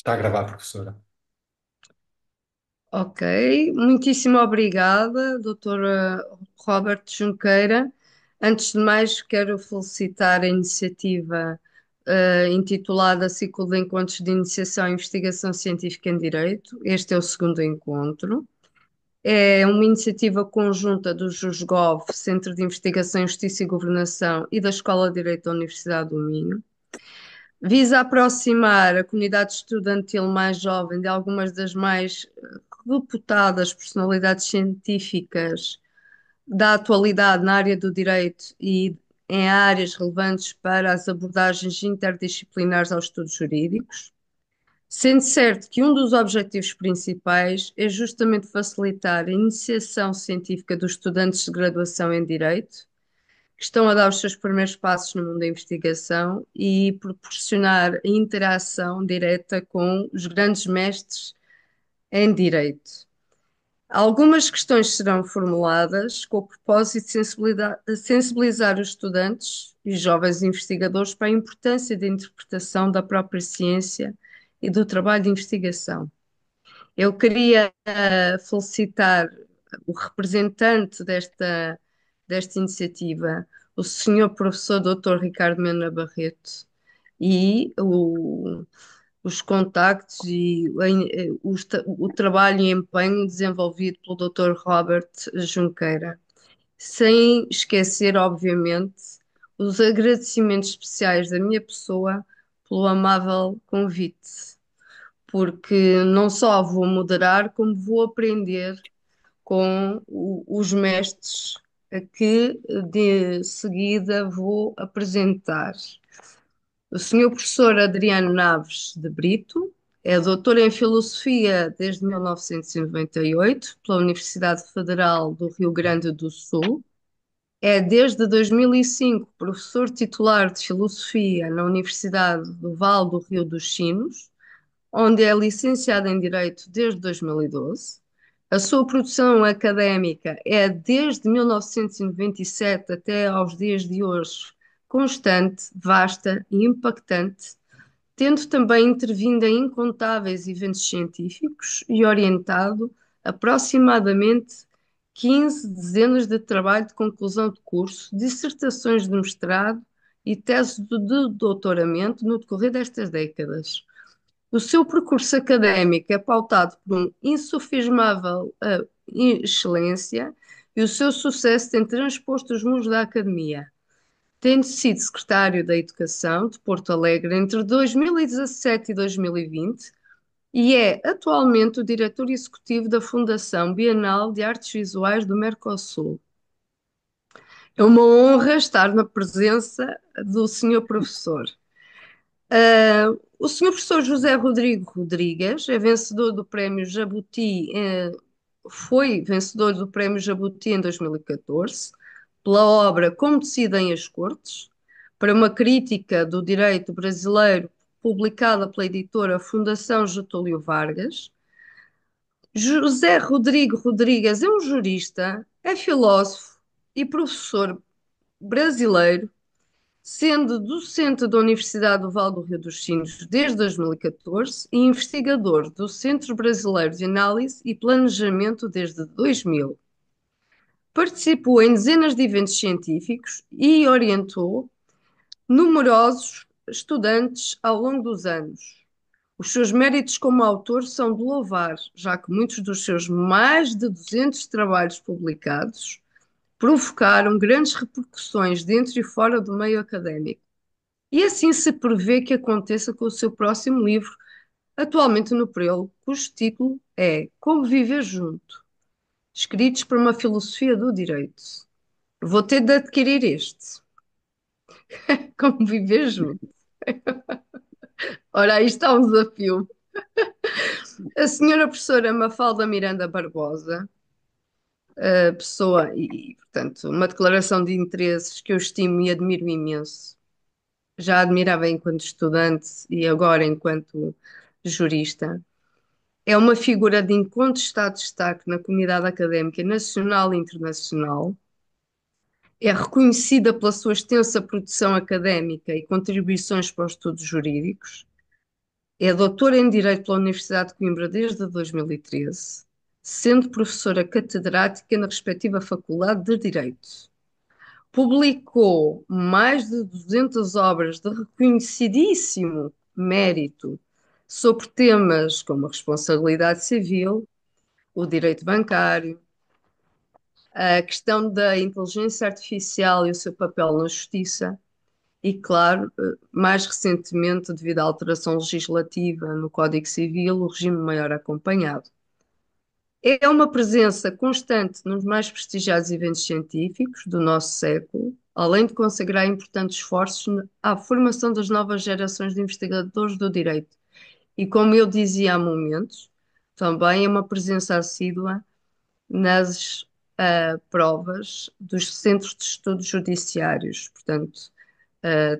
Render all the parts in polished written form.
Está a gravar, professora. Ok, muitíssimo obrigada, doutora Robert Junqueira. Antes de mais, quero felicitar a iniciativa intitulada Ciclo de Encontros de Iniciação e Investigação Científica em Direito. Este é o segundo encontro. É uma iniciativa conjunta do JUSGOV, Centro de Investigação, Justiça e Governação, e da Escola de Direito da Universidade do Minho. Visa aproximar a comunidade estudantil mais jovem de algumas das mais reputadas personalidades científicas da atualidade na área do direito e em áreas relevantes para as abordagens interdisciplinares aos estudos jurídicos, sendo certo que um dos objetivos principais é justamente facilitar a iniciação científica dos estudantes de graduação em direito que estão a dar os seus primeiros passos no mundo da investigação e proporcionar a interação direta com os grandes mestres em direito. Algumas questões serão formuladas com o propósito de sensibilizar os estudantes e jovens investigadores para a importância da interpretação da própria ciência e do trabalho de investigação. Eu queria felicitar o representante desta iniciativa, o senhor professor Dr. Ricardo Mena Barreto, e os contactos e o trabalho e empenho desenvolvido pelo Dr. Robert Junqueira. Sem esquecer, obviamente, os agradecimentos especiais da minha pessoa pelo amável convite, porque não só vou moderar, como vou aprender com os mestres a que de seguida vou apresentar. O senhor professor Adriano Naves de Brito é doutor em Filosofia desde 1998 pela Universidade Federal do Rio Grande do Sul. É desde 2005 professor titular de Filosofia na Universidade do Vale do Rio dos Sinos, onde é licenciado em Direito desde 2012. A sua produção académica é desde 1997 até aos dias de hoje constante, vasta e impactante, tendo também intervindo em incontáveis eventos científicos e orientado aproximadamente 15 dezenas de trabalhos de conclusão de curso, dissertações de mestrado e teses de doutoramento no decorrer destas décadas. O seu percurso académico é pautado por uma insofismável excelência e o seu sucesso tem transposto os muros da academia, tendo sido secretário da Educação de Porto Alegre entre 2017 e 2020 e é atualmente o diretor executivo da Fundação Bienal de Artes Visuais do Mercosul. É uma honra estar na presença do senhor professor. O senhor professor José Rodrigo Rodrigues é vencedor do Prémio Jabuti, foi vencedor do Prémio Jabuti em 2014, pela obra Como Decidem as Cortes, para uma crítica do direito brasileiro publicada pela editora Fundação Getúlio Vargas. José Rodrigo Rodrigues é um jurista, é filósofo e professor brasileiro, sendo docente da Universidade do Vale do Rio dos Sinos desde 2014 e investigador do Centro Brasileiro de Análise e Planejamento desde 2000. Participou em dezenas de eventos científicos e orientou numerosos estudantes ao longo dos anos. Os seus méritos como autor são de louvar, já que muitos dos seus mais de 200 trabalhos publicados provocaram grandes repercussões dentro e fora do meio académico. E assim se prevê que aconteça com o seu próximo livro, atualmente no prelo, cujo título é Como Viver Junto, Escritos para uma Filosofia do Direito. Vou ter de adquirir este, Como Viver Junto. Ora, aí está um desafio. A senhora professora Mafalda Miranda Barbosa, a pessoa, portanto, uma declaração de interesses que eu estimo e admiro imenso. Já admirava enquanto estudante e agora enquanto jurista. É uma figura de incontestado destaque na comunidade académica nacional e internacional. É reconhecida pela sua extensa produção académica e contribuições para os estudos jurídicos. É doutora em Direito pela Universidade de Coimbra desde 2013, sendo professora catedrática na respectiva Faculdade de Direito. Publicou mais de 200 obras de reconhecidíssimo mérito sobre temas como a responsabilidade civil, o direito bancário, a questão da inteligência artificial e o seu papel na justiça, e, claro, mais recentemente, devido à alteração legislativa no Código Civil, o regime maior acompanhado. É uma presença constante nos mais prestigiados eventos científicos do nosso século, além de consagrar importantes esforços à formação das novas gerações de investigadores do direito. E como eu dizia há momentos, também é uma presença assídua nas provas dos centros de estudos judiciários, portanto,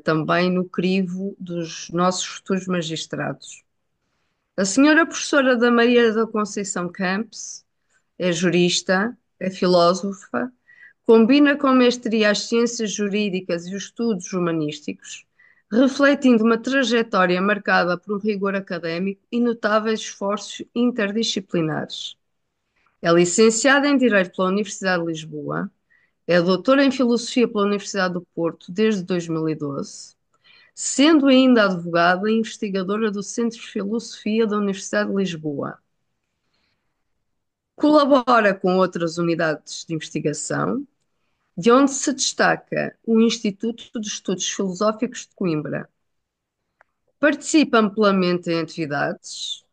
também no crivo dos nossos futuros magistrados. A senhora professora da Maria da Conceição Campos é jurista, é filósofa, combina com mestria as ciências jurídicas e os estudos humanísticos, refletindo uma trajetória marcada por um rigor académico e notáveis esforços interdisciplinares. É licenciada em Direito pela Universidade de Lisboa, é doutora em Filosofia pela Universidade do Porto desde 2012, sendo ainda advogada e investigadora do Centro de Filosofia da Universidade de Lisboa. Colabora com outras unidades de investigação, de onde se destaca o Instituto de Estudos Filosóficos de Coimbra. Participa amplamente em atividades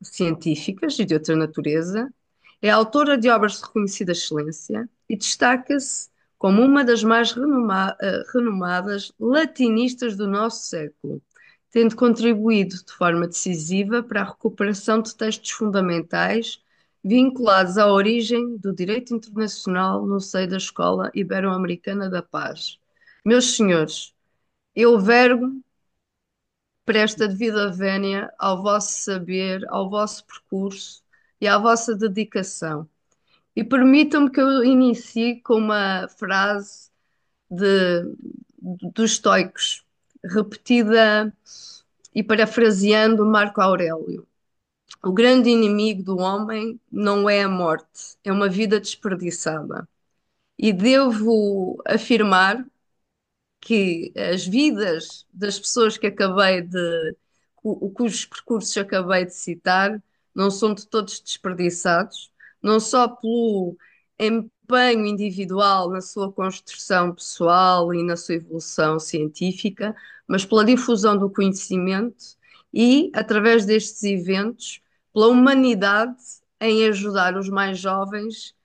científicas e de outra natureza, é autora de obras de reconhecida excelência e destaca-se como uma das mais renomadas latinistas do nosso século, tendo contribuído de forma decisiva para a recuperação de textos fundamentais vinculados à origem do direito internacional no seio da Escola Ibero-Americana da Paz. Meus senhores, eu vergo presta devida vénia ao vosso saber, ao vosso percurso e à vossa dedicação. E permitam-me que eu inicie com uma frase de, dos estoicos, repetida e parafraseando Marco Aurélio. O grande inimigo do homem não é a morte, é uma vida desperdiçada. E devo afirmar que as vidas das pessoas que acabei de, cujos percursos acabei de citar, não são de todos desperdiçados, não só pelo empenho individual na sua construção pessoal e na sua evolução científica, mas pela difusão do conhecimento e, através destes eventos, pela humanidade em ajudar os mais jovens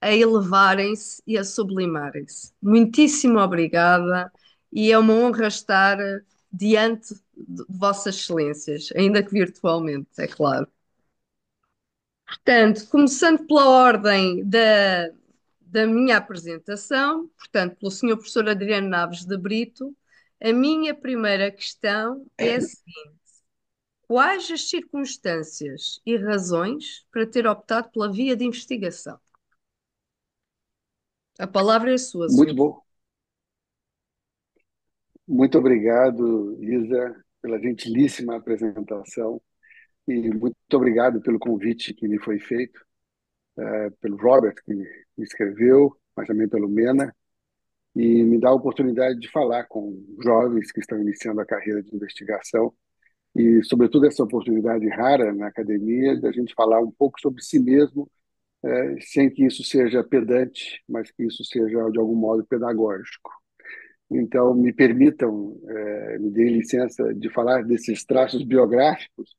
a elevarem-se e a sublimarem-se. Muitíssimo obrigada e é uma honra estar diante de Vossas Excelências, ainda que virtualmente, é claro. Portanto, começando pela ordem da minha apresentação, portanto, pelo Sr. Professor Adriano Naves de Brito, a minha primeira questão é a seguinte: quais as circunstâncias e razões para ter optado pela via de investigação? A palavra é sua, Muito Sr. bom. Muito obrigado, Isa, pela gentilíssima apresentação e muito obrigado pelo convite que me foi feito, pelo Robert, que me escreveu, mas também pelo Mena, e me dá a oportunidade de falar com jovens que estão iniciando a carreira de investigação e, sobretudo, essa oportunidade rara na academia da gente falar um pouco sobre si mesmo, sem que isso seja pedante, mas que isso seja, de algum modo, pedagógico. Então, me permitam, me deem licença de falar desses traços biográficos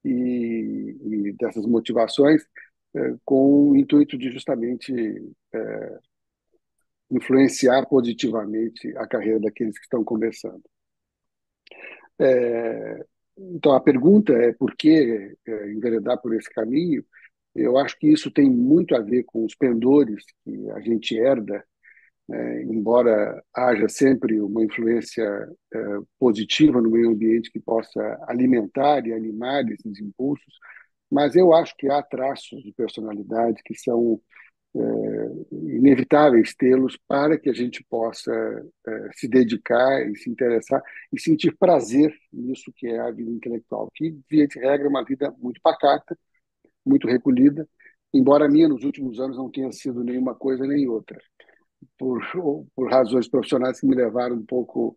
e dessas motivações, com o intuito de justamente influenciar positivamente a carreira daqueles que estão começando. Então, a pergunta é por que enveredar por esse caminho? Eu acho que isso tem muito a ver com os pendores que a gente herda, embora haja sempre uma influência positiva no meio ambiente que possa alimentar e animar esses impulsos, mas eu acho que há traços de personalidade que são inevitáveis tê-los para que a gente possa se dedicar e se interessar e sentir prazer nisso que é a vida intelectual, que, via de regra, é uma vida muito pacata, muito recolhida, embora a minha, nos últimos anos, não tenha sido nenhuma coisa nem outra, por, por razões profissionais que me levaram um pouco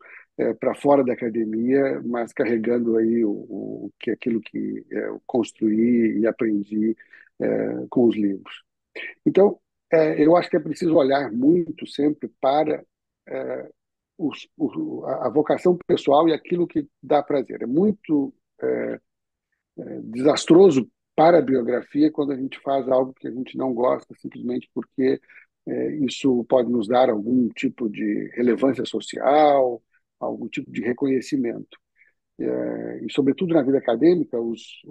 para fora da academia, mas carregando aí aquilo que eu construí e aprendi com os livros. Então, eu acho que é preciso olhar muito sempre para é, a vocação pessoal e aquilo que dá prazer. É muito desastroso para a biografia quando a gente faz algo que a gente não gosta, simplesmente porque isso pode nos dar algum tipo de relevância social, algum tipo de reconhecimento. E, sobretudo na vida acadêmica, os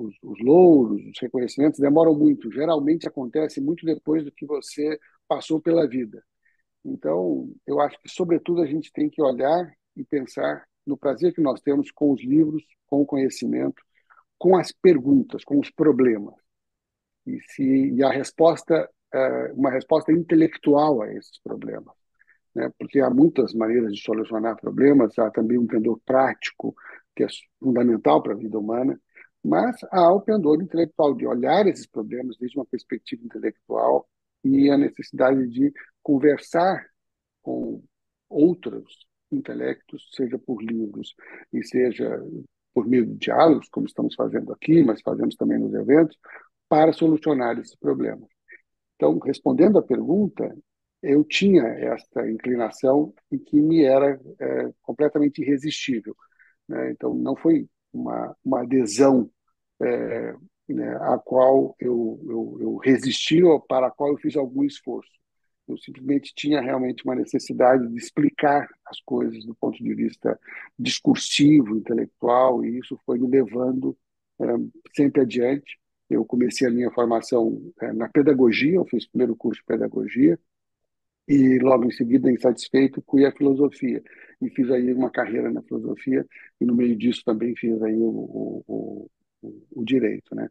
louros, os reconhecimentos demoram muito. Geralmente acontece muito depois do que você passou pela vida. Então, eu acho que, sobretudo, a gente tem que olhar e pensar no prazer que nós temos com os livros, com o conhecimento, com as perguntas, com os problemas. E a resposta, uma resposta intelectual a esses problemas, né? Porque há muitas maneiras de solucionar problemas, há também um pendor prático, que é fundamental para a vida humana, mas há o pendor intelectual, de olhar esses problemas desde uma perspectiva intelectual e a necessidade de conversar com outros intelectos, seja por livros e seja por meio de diálogos, como estamos fazendo aqui, mas fazemos também nos eventos, para solucionar esses problemas. Então, respondendo à pergunta, eu tinha essa inclinação e que me era completamente irresistível, né? Então, não foi uma adesão né, a qual eu resisti ou para a qual eu fiz algum esforço. Eu simplesmente tinha realmente uma necessidade de explicar as coisas do ponto de vista discursivo, intelectual, e isso foi me levando eh, sempre adiante. Eu comecei a minha formação na pedagogia, eu fiz o primeiro curso de pedagogia, e logo em seguida, insatisfeito, fui à filosofia. E fiz aí uma carreira na filosofia, e no meio disso também fiz aí o direito, né?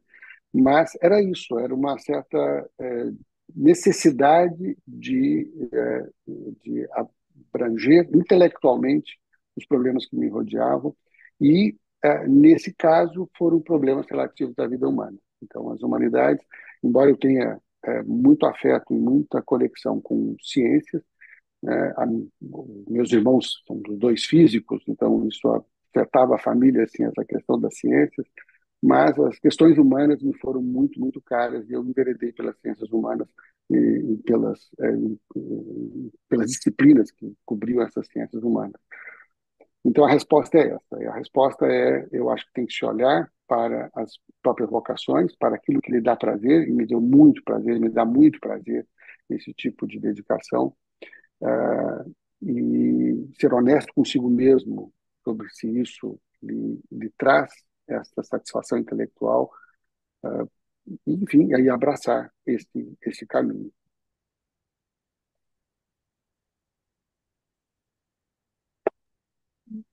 Mas era isso, era uma certa necessidade de abranger intelectualmente os problemas que me rodeavam e, nesse caso, foram problemas relativos à vida humana. Então, as humanidades, embora eu tenha muito afeto e muita conexão com ciências, né? Meus irmãos são dos dois físicos, então isso afetava a família, assim, essa questão das ciências, mas as questões humanas me foram muito, muito caras e eu enveredei pelas ciências humanas e pelas disciplinas que cobriam essas ciências humanas. Então a resposta é essa. A resposta é, eu acho que tem que se olhar para as próprias vocações, para aquilo que lhe dá prazer, e me deu muito prazer, me dá muito prazer esse tipo de dedicação, e ser honesto consigo mesmo sobre se isso lhe traz essa satisfação intelectual, e, enfim, aí abraçar esse caminho.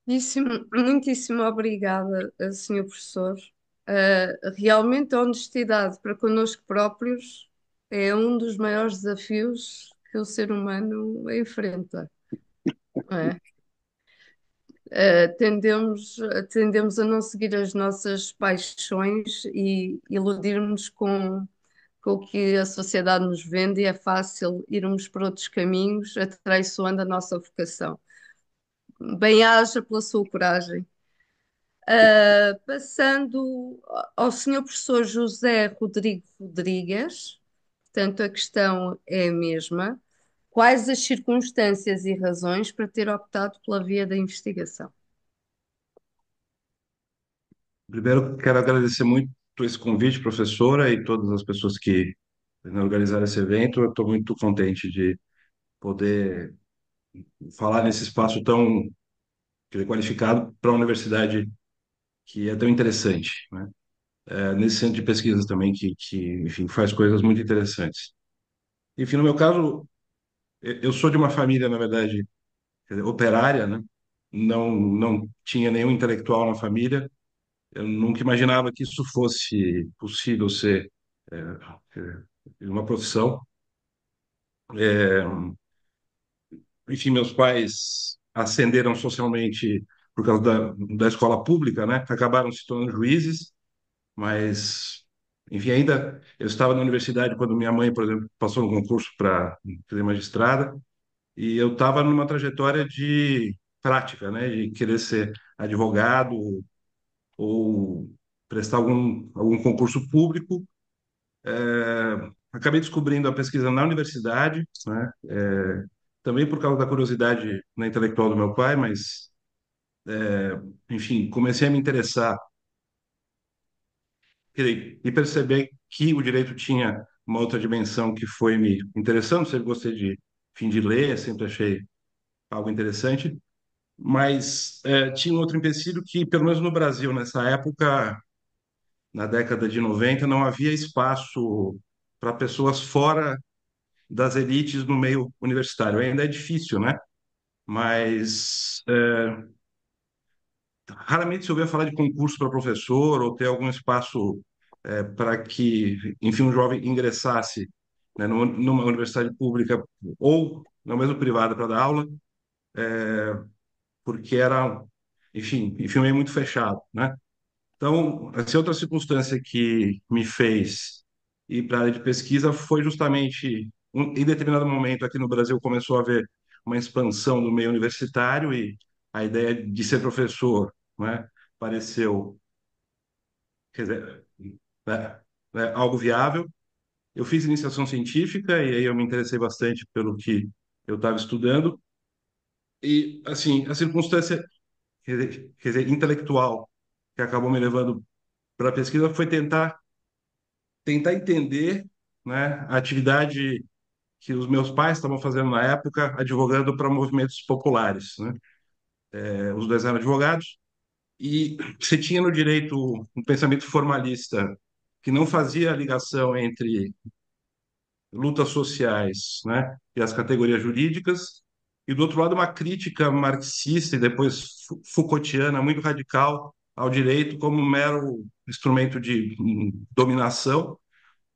Muitíssimo obrigada, senhor professor. Realmente a honestidade para connosco próprios é um dos maiores desafios que o ser humano enfrenta, não é? Tendemos a não seguir as nossas paixões e iludirmos com o que a sociedade nos vende, e é fácil irmos por outros caminhos, atraiçoando a nossa vocação. Bem-aja pela sua coragem. Passando ao senhor professor José Rodrigo Rodrigues, portanto, a questão é a mesma. Quais as circunstâncias e razões para ter optado pela via da investigação? Primeiro, quero agradecer muito esse convite, professora, e todas as pessoas que organizaram esse evento. Eu estou muito contente de poder falar nesse espaço tão qualificado para uma universidade que é tão interessante, né? Nesse centro de pesquisas também enfim, faz coisas muito interessantes. Enfim, no meu caso, eu sou de uma família, na verdade, quer dizer, operária, né? Não tinha nenhum intelectual na família. Eu nunca imaginava que isso fosse possível ser é, uma profissão. Enfim, meus pais ascenderam socialmente por causa da escola pública, né? Acabaram se tornando juízes, mas, enfim, ainda eu estava na universidade quando minha mãe, por exemplo, passou no concurso para fazer magistrada, e eu estava numa trajetória de prática, né? De querer ser advogado ou prestar algum concurso público. Acabei descobrindo a pesquisa na universidade, né? Também por causa da curiosidade, né, intelectual do meu pai, mas, enfim, comecei a me interessar, e perceber que o direito tinha uma outra dimensão que foi me interessando. Sempre gostei de, enfim, de ler, sempre achei algo interessante, mas tinha um outro empecilho que, pelo menos no Brasil, nessa época, na década de 90, não havia espaço para pessoas fora das elites no meio universitário. Ainda é difícil, né? Mas raramente se ouvia falar de concurso para professor ou ter algum espaço para que, enfim, um jovem ingressasse, né, numa universidade pública ou na mesma privada para dar aula, porque era, enfim, meio muito fechado, né? Então, essa outra circunstância que me fez ir para a área de pesquisa foi justamente, em determinado momento aqui no Brasil começou a haver uma expansão do meio universitário e a ideia de ser professor, né, pareceu, quer dizer, né, algo viável. Eu fiz iniciação científica e aí eu me interessei bastante pelo que eu estava estudando e, assim, a circunstância, quer dizer, intelectual que acabou me levando para a pesquisa foi tentar entender, né, a atividade que os meus pais estavam fazendo na época, advogando para movimentos populares, né? Os dois eram advogados e você tinha no direito um pensamento formalista que não fazia a ligação entre lutas sociais, né, e as categorias jurídicas, e do outro lado uma crítica marxista e depois Foucaultiana muito radical ao direito como um mero instrumento de dominação.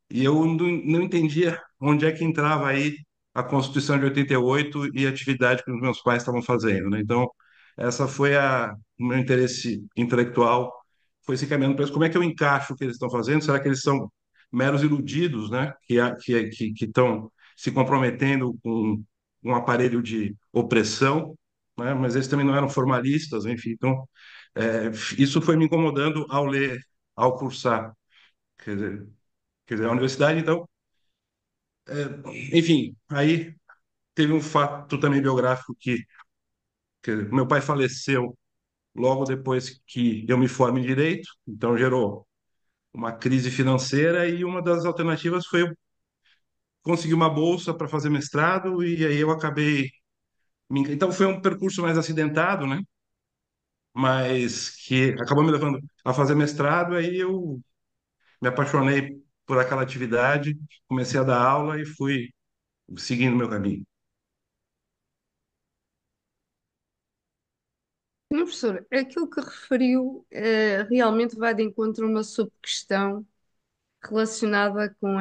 E eu não entendia onde é que entrava aí a Constituição de 88 e a atividade que os meus pais estavam fazendo, né? Então, essa foi o meu interesse intelectual, foi se caminhando para isso. Como é que eu encaixo o que eles estão fazendo? Será que eles são meros iludidos, né? Que estão se comprometendo com um aparelho de opressão, né? Mas eles também não eram formalistas, enfim. Então, isso foi me incomodando ao ler, ao cursar. Quer dizer, a universidade, então, enfim, aí teve um fato também biográfico que meu pai faleceu logo depois que eu me formo em direito, então gerou uma crise financeira e uma das alternativas foi eu conseguir uma bolsa para fazer mestrado e aí eu acabei então foi um percurso mais acidentado, né? Mas que acabou me levando a fazer mestrado, aí eu me apaixonei por aquela atividade, comecei a dar aula e fui seguindo meu caminho. Senhor professor, aquilo que referiu realmente vai de encontro a uma subquestão relacionada com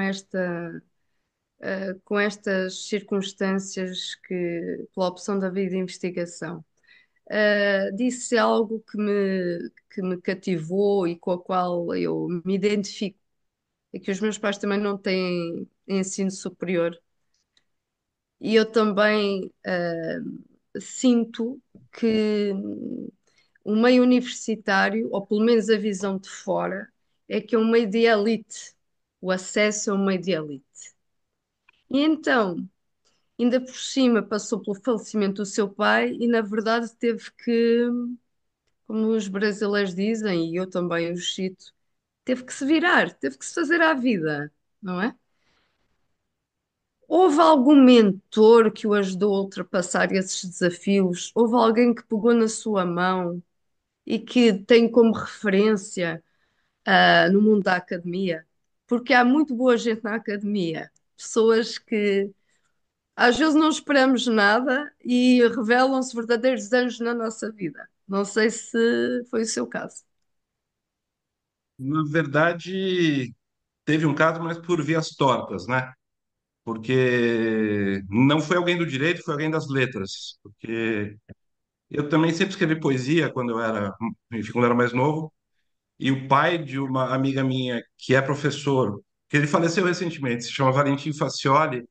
estas circunstâncias que, pela opção da vida de investigação. Disse algo que me cativou e com a qual eu me identifico, é que os meus pais também não têm ensino superior e eu também sinto que o meio universitário, ou pelo menos a visão de fora, é que é um meio de elite, o acesso é um meio de elite. E então, ainda por cima, passou pelo falecimento do seu pai e, na verdade, teve que, como os brasileiros dizem, e eu também os cito, teve que se virar, teve que se fazer à vida, não é? Houve algum mentor que o ajudou a ultrapassar esses desafios? Houve alguém que pegou na sua mão e que tem como referência, no mundo da academia? Porque há muito boa gente na academia, pessoas que às vezes não esperamos nada e revelam-se verdadeiros anjos na nossa vida. Não sei se foi o seu caso. Na verdade, teve um caso, mas por vias tortas, né? porque não foi alguém do direito, foi alguém das letras, porque eu também sempre escrevi poesia quando eu era, enfim, quando eu era mais novo, e o pai de uma amiga minha que é professor, que ele faleceu recentemente, se chama Valentim Facioli,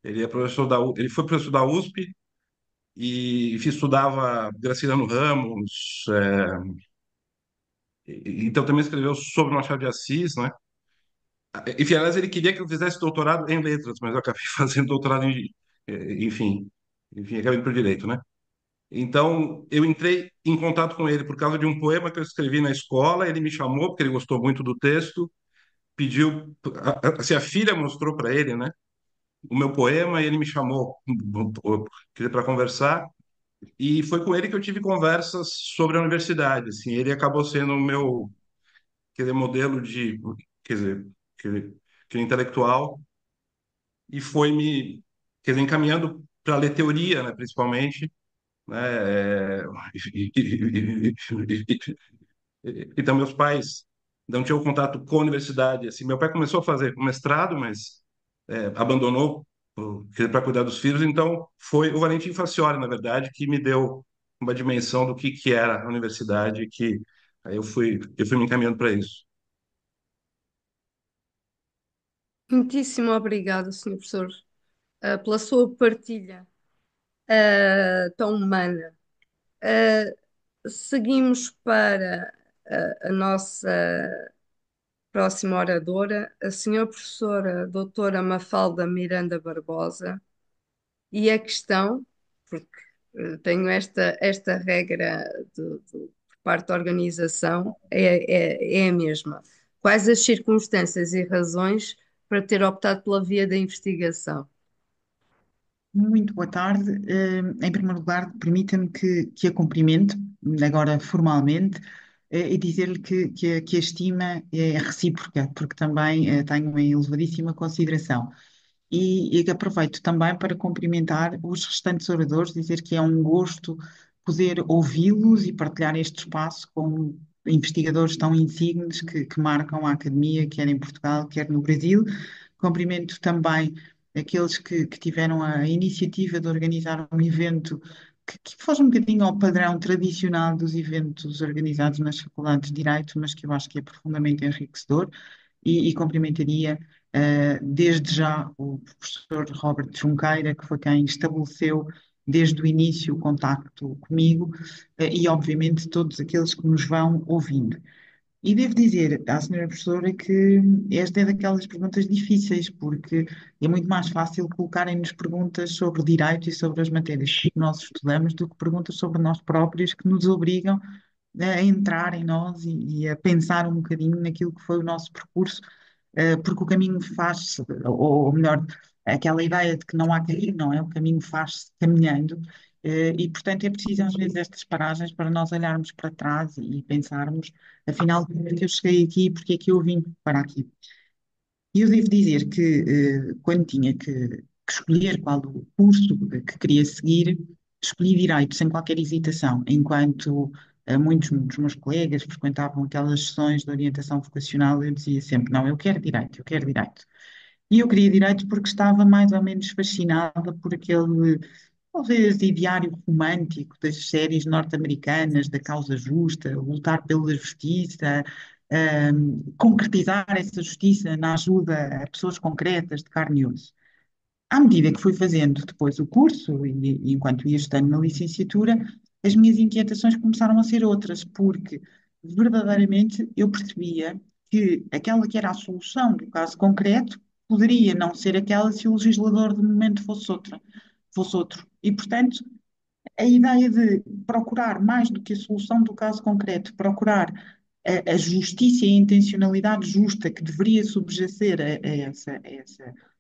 ele é professor ele foi professor da USP e estudava Graciliano Ramos, então também escreveu sobre Machado de Assis, né? Enfim, aliás, ele queria que eu fizesse doutorado em letras, mas eu acabei fazendo doutorado enfim, enfim, acabei indo para o direito, né? Então, eu entrei em contato com ele por causa de um poema que eu escrevi na escola. Ele me chamou porque ele gostou muito do texto, pediu, assim, a filha mostrou para ele, né, o meu poema e ele me chamou para conversar. E foi com ele que eu tive conversas sobre a universidade. Assim, ele acabou sendo o meu, quer dizer, modelo de, quer dizer, que intelectual e foi me, quer dizer, encaminhando para ler teoria, né, principalmente, né? Então, meus pais não tinham contato com a universidade. Assim, meu pai começou a fazer o mestrado, mas abandonou para cuidar dos filhos. Então, foi o Valentim Facioli, na verdade, que me deu uma dimensão do que era a universidade, que aí eu fui me encaminhando para isso. Muitíssimo obrigada, Senhor Professor, pela sua partilha, tão humana. Seguimos para a nossa próxima oradora, a senhora professora doutora Mafalda Miranda Barbosa, e a questão, porque tenho esta regra por parte da organização, é a mesma. Quais as circunstâncias e razões para ter optado pela via da investigação? Muito boa tarde. Em primeiro lugar, permita-me que a cumprimente, agora formalmente, e dizer-lhe que a estima é recíproca, porque também tenho em elevadíssima consideração. E que aproveito também para cumprimentar os restantes oradores, dizer que é um gosto poder ouvi-los e partilhar este espaço com investigadores tão insignes que marcam a academia, quer em Portugal, quer no Brasil. Cumprimento também aqueles que tiveram a iniciativa de organizar um evento que foge um bocadinho ao padrão tradicional dos eventos organizados nas faculdades de Direito, mas que eu acho que é profundamente enriquecedor e cumprimentaria desde já o professor Robert Junqueira, que foi quem estabeleceu desde o início o contacto comigo, e obviamente todos aqueles que nos vão ouvindo. E devo dizer à senhora professora que esta é daquelas perguntas difíceis, porque é muito mais fácil colocarem-nos perguntas sobre direito e sobre as matérias que nós estudamos do que perguntas sobre nós próprios que nos obrigam a entrar em nós e a pensar um bocadinho naquilo que foi o nosso percurso, porque o caminho faz-se, ou melhor, aquela ideia de que não há caminho, não é? O caminho faz-se caminhando, e portanto é preciso às vezes estas paragens para nós olharmos para trás e pensarmos, afinal, como é que eu cheguei aqui e porque é que eu vim para aqui. E eu devo dizer que quando tinha que escolher qual o curso que queria seguir, escolhi Direito sem qualquer hesitação, enquanto muitos dos meus colegas frequentavam aquelas sessões de orientação vocacional, eu dizia sempre, não, eu quero Direito, eu quero Direito. E eu queria Direito porque estava mais ou menos fascinada por aquele, talvez, ideário romântico das séries norte-americanas, da causa justa, lutar pela justiça, concretizar essa justiça na ajuda a pessoas concretas de carne e osso. À medida que fui fazendo depois o curso e enquanto ia estudando na licenciatura, as minhas inquietações começaram a ser outras, porque verdadeiramente eu percebia que aquela que era a solução do caso concreto poderia não ser aquela se o legislador de momento fosse outro. E, portanto, a ideia de procurar mais do que a solução do caso concreto, procurar a justiça e a intencionalidade justa que deveria subjacer a essa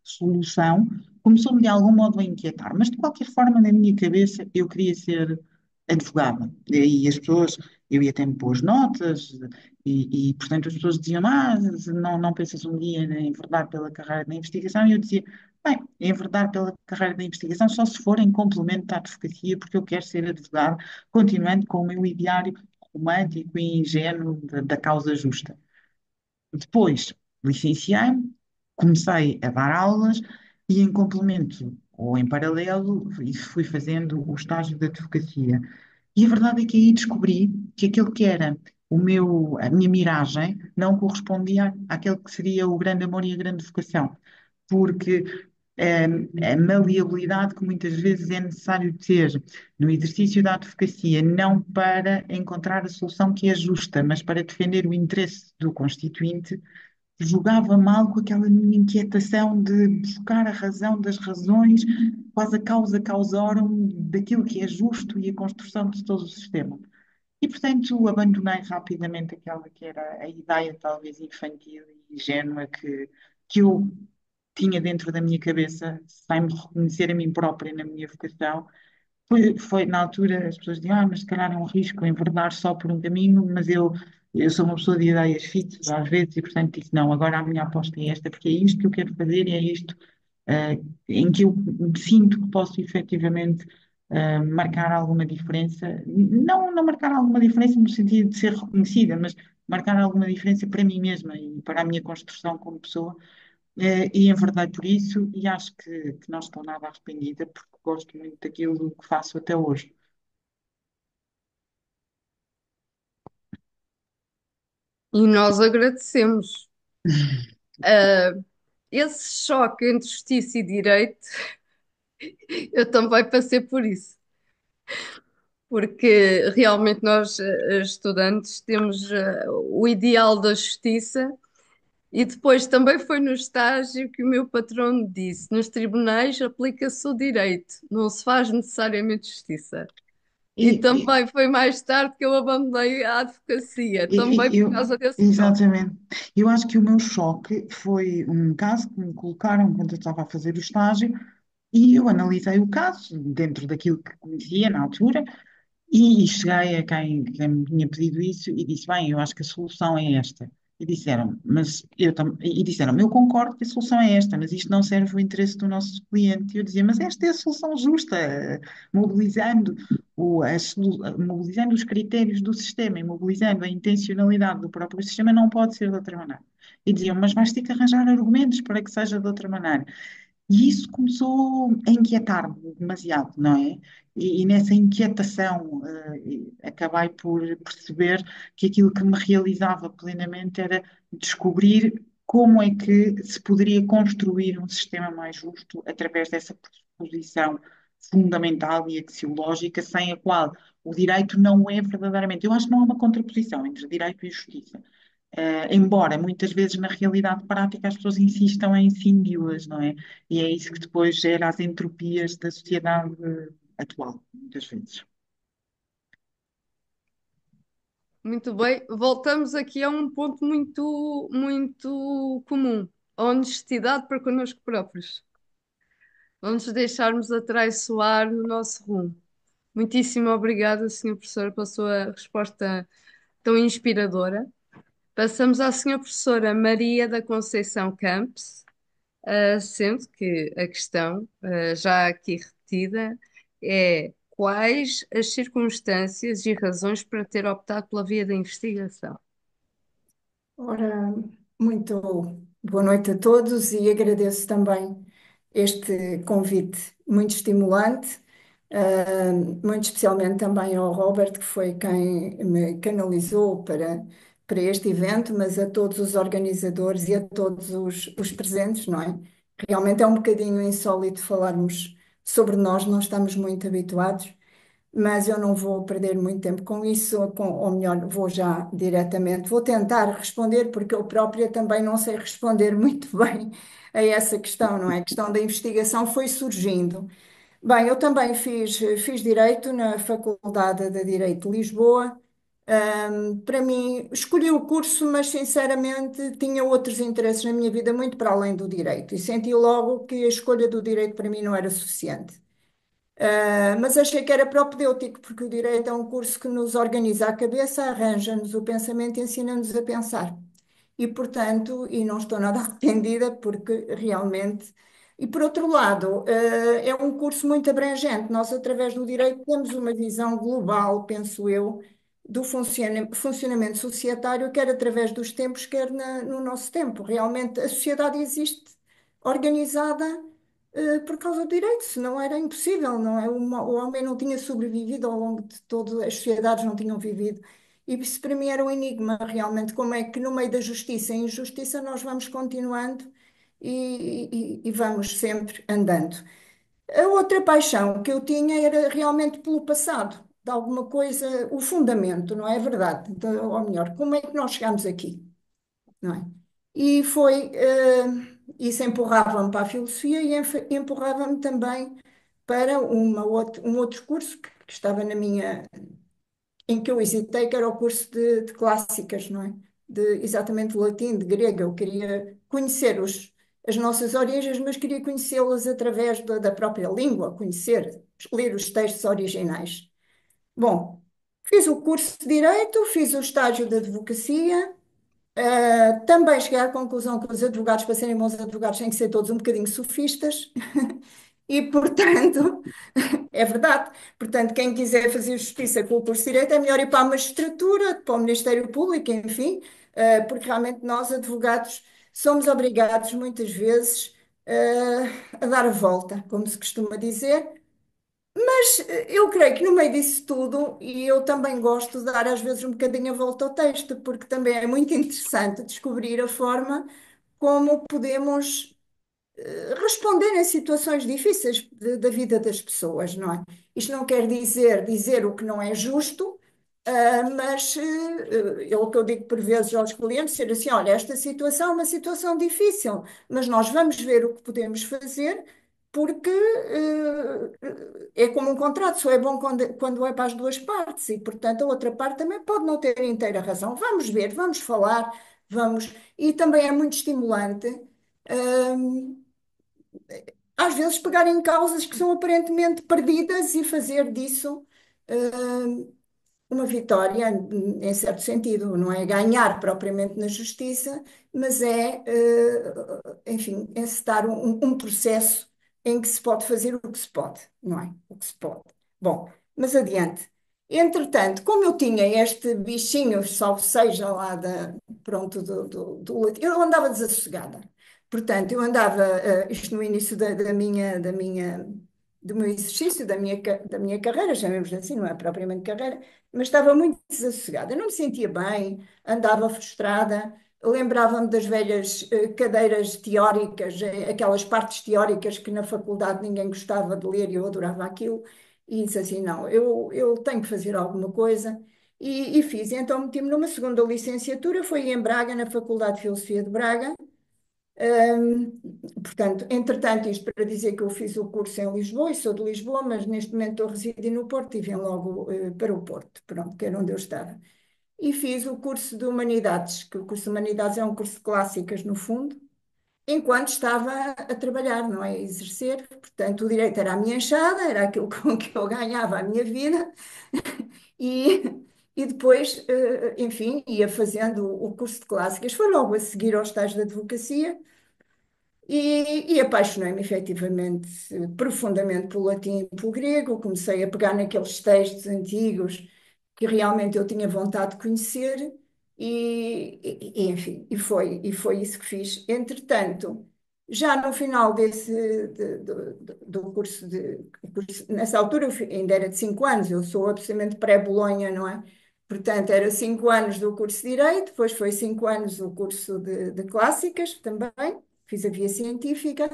solução, começou-me de algum modo a inquietar. Mas, de qualquer forma, na minha cabeça, eu queria ser advogada. E as pessoas, eu ia tendo boas notas, portanto, as pessoas diziam: não pensas um dia em enverdar pela carreira da investigação? E eu dizia: bem, enverdar pela carreira da investigação só se for em complemento à advocacia, porque eu quero ser advogado, continuando com o meu ideário romântico e ingênuo da causa justa. Depois, licenciei-me, comecei a dar aulas e em complemento ou em paralelo fui fazendo o estágio de advocacia. E a verdade é que aí descobri que aquilo que era a minha miragem não correspondia àquele que seria o grande amor e a grande vocação. Porque a maleabilidade que muitas vezes é necessário ter no exercício da advocacia, não para encontrar a solução que é justa, mas para defender o interesse do constituinte, jogava mal com aquela minha inquietação de buscar a razão das razões, quase a causa causaram daquilo que é justo e a construção de todo o sistema. E, portanto, abandonei rapidamente aquela que era a ideia talvez infantil e ingênua que eu tinha dentro da minha cabeça, sem me reconhecer a mim própria na minha vocação. Foi na altura as pessoas diziam, mas se calhar é um risco enverdar só por um caminho, mas eu sou uma pessoa de ideias fixas às vezes e, portanto, disse, não, agora a minha aposta é esta, porque é isto que eu quero fazer e é isto em que eu sinto que posso efetivamente marcar alguma diferença. Não marcar alguma diferença no sentido de ser reconhecida, mas marcar alguma diferença para mim mesma e para a minha construção como pessoa. E enverdei por isso e acho que não estou nada arrependida porque gosto muito daquilo que faço até hoje. E nós agradecemos. Ah, esse choque entre justiça e direito, eu também passei por isso, porque realmente nós, estudantes, temos o ideal da justiça e depois também foi no estágio que o meu patrão me disse: nos tribunais aplica-se o direito, não se faz necessariamente justiça. E E, também foi mais tarde que eu abandonei a advocacia, também e por eu, causa desse choque. exatamente. Eu acho que o meu choque foi um caso que me colocaram quando eu estava a fazer o estágio e eu analisei o caso dentro daquilo que conhecia na altura. E cheguei a quem me tinha pedido isso e disse, bem, eu acho que a solução é esta. E disseram, eu concordo que a solução é esta, mas isto não serve o interesse do nosso cliente. E eu dizia, mas esta é a solução justa, mobilizando, mobilizando os critérios do sistema e mobilizando a intencionalidade do próprio sistema, não pode ser de outra maneira. E diziam, mas vais ter que arranjar argumentos para que seja de outra maneira. E isso começou a inquietar-me demasiado, não é? E nessa inquietação, acabei por perceber que aquilo que me realizava plenamente era descobrir como é que se poderia construir um sistema mais justo através dessa pressuposição fundamental e axiológica, sem a qual o direito não é verdadeiramente. Eu acho que não há uma contraposição entre direito e justiça. Embora muitas vezes na realidade prática as pessoas insistam em cingi-las, não é? E é isso que depois gera as entropias da sociedade atual, muitas vezes. Muito bem, voltamos aqui a um ponto muito, muito comum, a honestidade para connosco próprios. Não nos deixarmos atraiçoar no nosso rumo. Muitíssimo obrigada, Sr. Professor, pela sua resposta tão inspiradora. Passamos à Sra. Professora Maria da Conceição Campos, sendo que a questão, já aqui repetida, é quais as circunstâncias e razões para ter optado pela via da investigação? Ora, muito boa noite a todos e agradeço também este convite muito estimulante, muito especialmente também ao Robert, que foi quem me canalizou para este evento, mas a todos os organizadores e a todos os presentes, não é? Realmente é um bocadinho insólito falarmos sobre nós, não estamos muito habituados, mas eu não vou perder muito tempo com isso, ou melhor, vou já diretamente, vou tentar responder, porque eu própria também não sei responder muito bem a essa questão, não é? A questão da investigação foi surgindo. Bem, eu também fiz Direito na Faculdade de Direito de Lisboa. Para mim, escolhi o curso, mas sinceramente tinha outros interesses na minha vida muito para além do direito, e senti logo que a escolha do direito para mim não era suficiente. Mas achei que era propedêutico, porque o direito é um curso que nos organiza a cabeça, arranja-nos o pensamento e ensina-nos a pensar. E, portanto, e não estou nada arrependida, porque realmente. E, por outro lado, é um curso muito abrangente. Nós, através do direito, temos uma visão global, penso eu, do funcionamento societário, quer através dos tempos, quer no nosso tempo. Realmente, a sociedade existe organizada por causa do direito, senão era impossível, não é? O homem não tinha sobrevivido ao longo de todas as sociedades não tinham vivido. E isso para mim era um enigma, realmente, como é que no meio da justiça e injustiça nós vamos continuando e vamos sempre andando. A outra paixão que eu tinha era realmente pelo passado, de alguma coisa, o fundamento, não é verdade? Ou melhor, como é que nós chegamos aqui, não é? E isso empurrava-me para a filosofia e empurrava-me também para um outro curso que estava em que eu hesitei, que era o curso de clássicas, não é? Exatamente de latim, de grego. Eu queria conhecer as nossas origens, mas queria conhecê-las através da própria língua, conhecer, ler os textos originais. Bom, fiz o curso de Direito, fiz o estágio de Advocacia. Também cheguei à conclusão que os advogados, para serem bons advogados, têm que ser todos um bocadinho sofistas. E, portanto, é verdade. Portanto, quem quiser fazer justiça com o curso de Direito é melhor ir para a magistratura, para o Ministério Público, enfim, porque realmente nós, advogados, somos obrigados muitas vezes a dar a volta, como se costuma dizer. Mas eu creio que no meio disso tudo, e eu também gosto de dar às vezes um bocadinho a volta ao texto, porque também é muito interessante descobrir a forma como podemos responder em situações difíceis da vida das pessoas, não é? Isto não quer dizer o que não é justo, mas é o que eu digo por vezes aos clientes, ser assim, olha, esta situação é uma situação difícil, mas nós vamos ver o que podemos fazer, porque é como um contrato, só é bom quando é para as duas partes, e portanto a outra parte também pode não ter inteira razão. Vamos ver, vamos falar, vamos. E também é muito estimulante. hum, Às vezes pegar em causas que são aparentemente perdidas e fazer disso uma vitória, em certo sentido, não é ganhar propriamente na justiça, mas enfim, encetar um processo em que se pode fazer o que se pode, não é? O que se pode. Bom, mas adiante. Entretanto, como eu tinha este bichinho, salvo seja lá pronto, eu andava desassossegada. Portanto, eu andava, isto no início do meu exercício, da minha carreira, chamemos assim, não é propriamente carreira, mas estava muito desassossegada. Eu não me sentia bem, andava frustrada, lembrava-me das velhas cadeiras teóricas, aquelas partes teóricas que na faculdade ninguém gostava de ler e eu adorava aquilo, e disse assim: não, eu tenho que fazer alguma coisa. E fiz, então meti-me numa segunda licenciatura, foi em Braga, na Faculdade de Filosofia de Braga. Portanto, entretanto, isto para dizer que eu fiz o curso em Lisboa e sou de Lisboa, mas neste momento estou residindo no Porto e vim logo para o Porto, pronto, que era onde eu estava. E fiz o curso de Humanidades, que o curso de Humanidades é um curso de clássicas, no fundo, enquanto estava a trabalhar, não é? A exercer. Portanto, o direito era a minha enxada, era aquilo com que eu ganhava a minha vida, e, e depois, enfim, ia fazendo o curso de clássicas. Foi logo a seguir ao estágio de advocacia. E apaixonei-me efetivamente profundamente pelo latim e pelo grego. Comecei a pegar naqueles textos antigos que realmente eu tinha vontade de conhecer, enfim, e foi isso que fiz. Entretanto, já no final do nessa altura ainda era de 5 anos, eu sou absolutamente pré-Bolonha, não é? Portanto, era 5 anos do curso de Direito, depois foi 5 anos o curso de Clássicas também, fiz a via científica,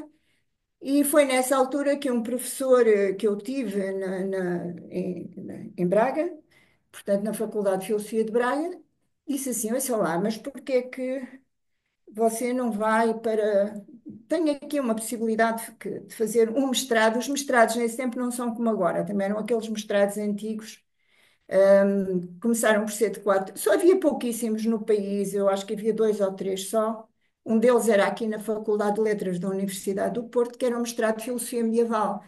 e foi nessa altura que um professor que eu tive em Braga, portanto na Faculdade de Filosofia de Braga, disse assim: olha lá, mas porquê é que você não vai para. Tenho aqui uma possibilidade de fazer um mestrado. Os mestrados nesse tempo não são como agora, também eram aqueles mestrados antigos. Começaram por ser de quatro. Só havia pouquíssimos no país, eu acho que havia dois ou três só. Um deles era aqui na Faculdade de Letras da Universidade do Porto, que era um mestrado de Filosofia Medieval.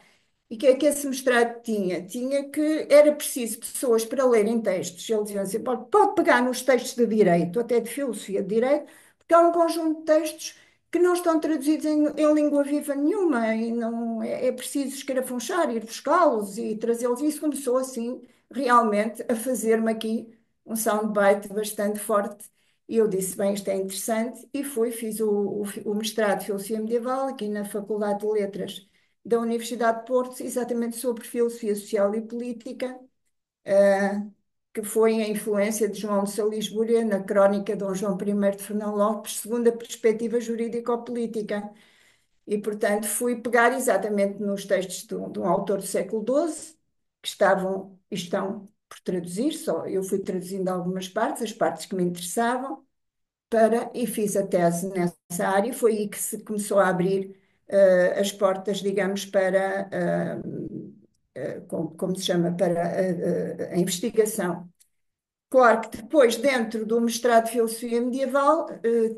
E o que é que esse mestrado tinha? Tinha que era preciso pessoas para lerem textos. Eles diziam assim: pode pegar nos textos de direito, até de filosofia de direito, porque há um conjunto de textos que não estão traduzidos em língua viva nenhuma, e não é preciso escarafunchar, ir buscá-los e trazê-los. E isso começou assim, realmente, a fazer-me aqui um soundbite bastante forte. E eu disse: bem, isto é interessante, e fiz o mestrado de Filosofia Medieval aqui na Faculdade de Letras da Universidade de Porto, exatamente sobre filosofia social e política, eh, que foi a influência de João de Salisbury na crónica de Dom João I de Fernão Lopes, segundo a perspectiva jurídico-política. E, portanto, fui pegar exatamente nos textos de um autor do século XII, que estavam e estão por traduzir, só eu fui traduzindo algumas partes, as partes que me interessavam, e fiz a tese nessa área, e foi aí que se começou a abrir as portas, digamos, para, como se chama, para a investigação. Claro que depois, dentro do mestrado de Filosofia Medieval,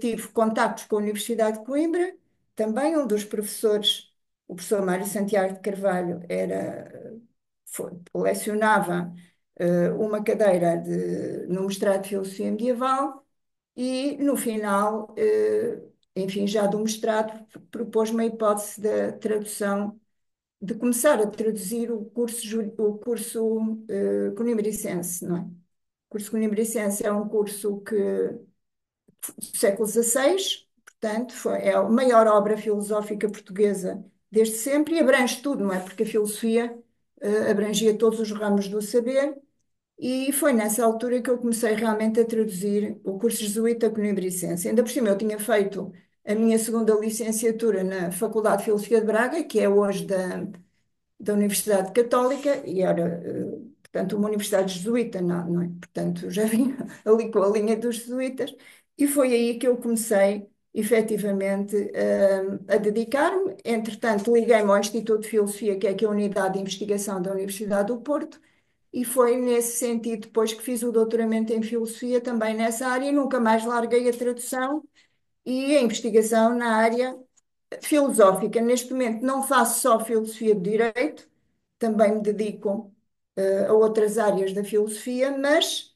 tive contactos com a Universidade de Coimbra, também um dos professores, o professor Mário Santiago de Carvalho, lecionava uma cadeira no mestrado de Filosofia Medieval e, no final, enfim, já do mestrado, propôs-me a hipótese da tradução, de começar a traduzir o curso conimbricense, não é? O curso Conimbricense é um curso do século XVI, portanto, é a maior obra filosófica portuguesa desde sempre e abrange tudo, não é? Porque a filosofia abrangia todos os ramos do saber e foi nessa altura que eu comecei realmente a traduzir o curso jesuíta Conimbricense. Ainda por cima, eu tinha feito a minha segunda licenciatura na Faculdade de Filosofia de Braga, que é hoje da Universidade Católica, e era, portanto, uma universidade jesuíta, não é? Portanto, já vinha ali com a linha dos jesuítas, e foi aí que eu comecei, efetivamente, a dedicar-me. Entretanto, liguei-me ao Instituto de Filosofia, que é aqui a unidade de investigação da Universidade do Porto, e foi nesse sentido, depois que fiz o doutoramento em Filosofia, também nessa área, e nunca mais larguei a tradução e a investigação na área filosófica. Neste momento não faço só filosofia de direito, também me dedico a outras áreas da filosofia, mas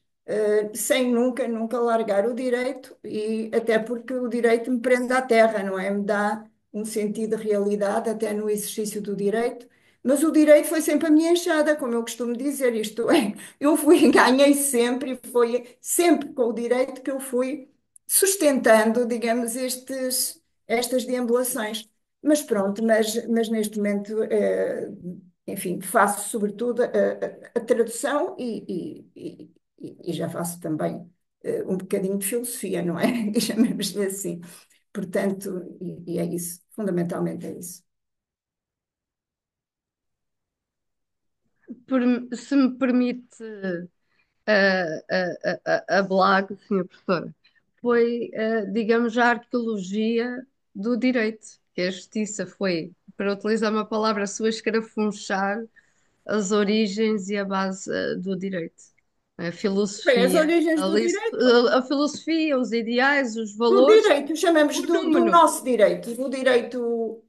sem nunca largar o direito, e até porque o direito me prende à terra, não é? Me dá um sentido de realidade até no exercício do direito. Mas o direito foi sempre a minha enxada, como eu costumo dizer, isto é, eu fui, ganhei sempre, e foi sempre com o direito que eu fui sustentando, digamos, estas deambulações. Mas pronto, mas neste momento, enfim, faço sobretudo a tradução e já faço também um bocadinho de filosofia, não é? E chamemos-lhe assim. Portanto, e é isso, fundamentalmente é isso. Se me permite a Blague, senhor professor, foi, digamos, a arqueologia do direito, que a justiça foi, para utilizar uma palavra sua, escarafunchar as origens e a base, do direito. A Bem, as filosofia, origens do direito. a filosofia, os ideais, os Do valores, direito, chamamos o do número. nosso direito, do direito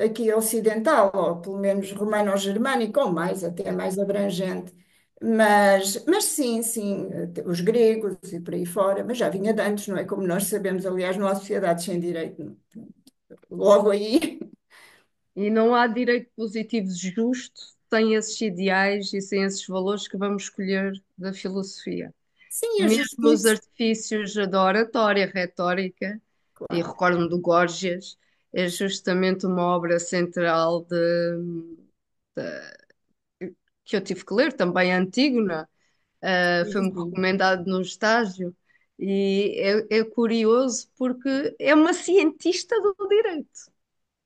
aqui ocidental, ou pelo menos romano-germânico, ou mais, até mais abrangente. Mas sim, sim, os gregos e por aí fora, mas já vinha de antes, não é? Como nós sabemos, aliás, não há sociedades sem direito. Logo aí. E não há direito positivo justo sem esses ideais e sem esses valores que vamos escolher da filosofia. Sim, a Mesmo os justiça. artifícios da oratória, retórica, e Claro. recordo-me do Gorgias, é justamente uma obra central que eu tive que ler, também a Antígona, Sim, foi-me sim. recomendado no estágio, e é curioso porque é uma cientista do direito,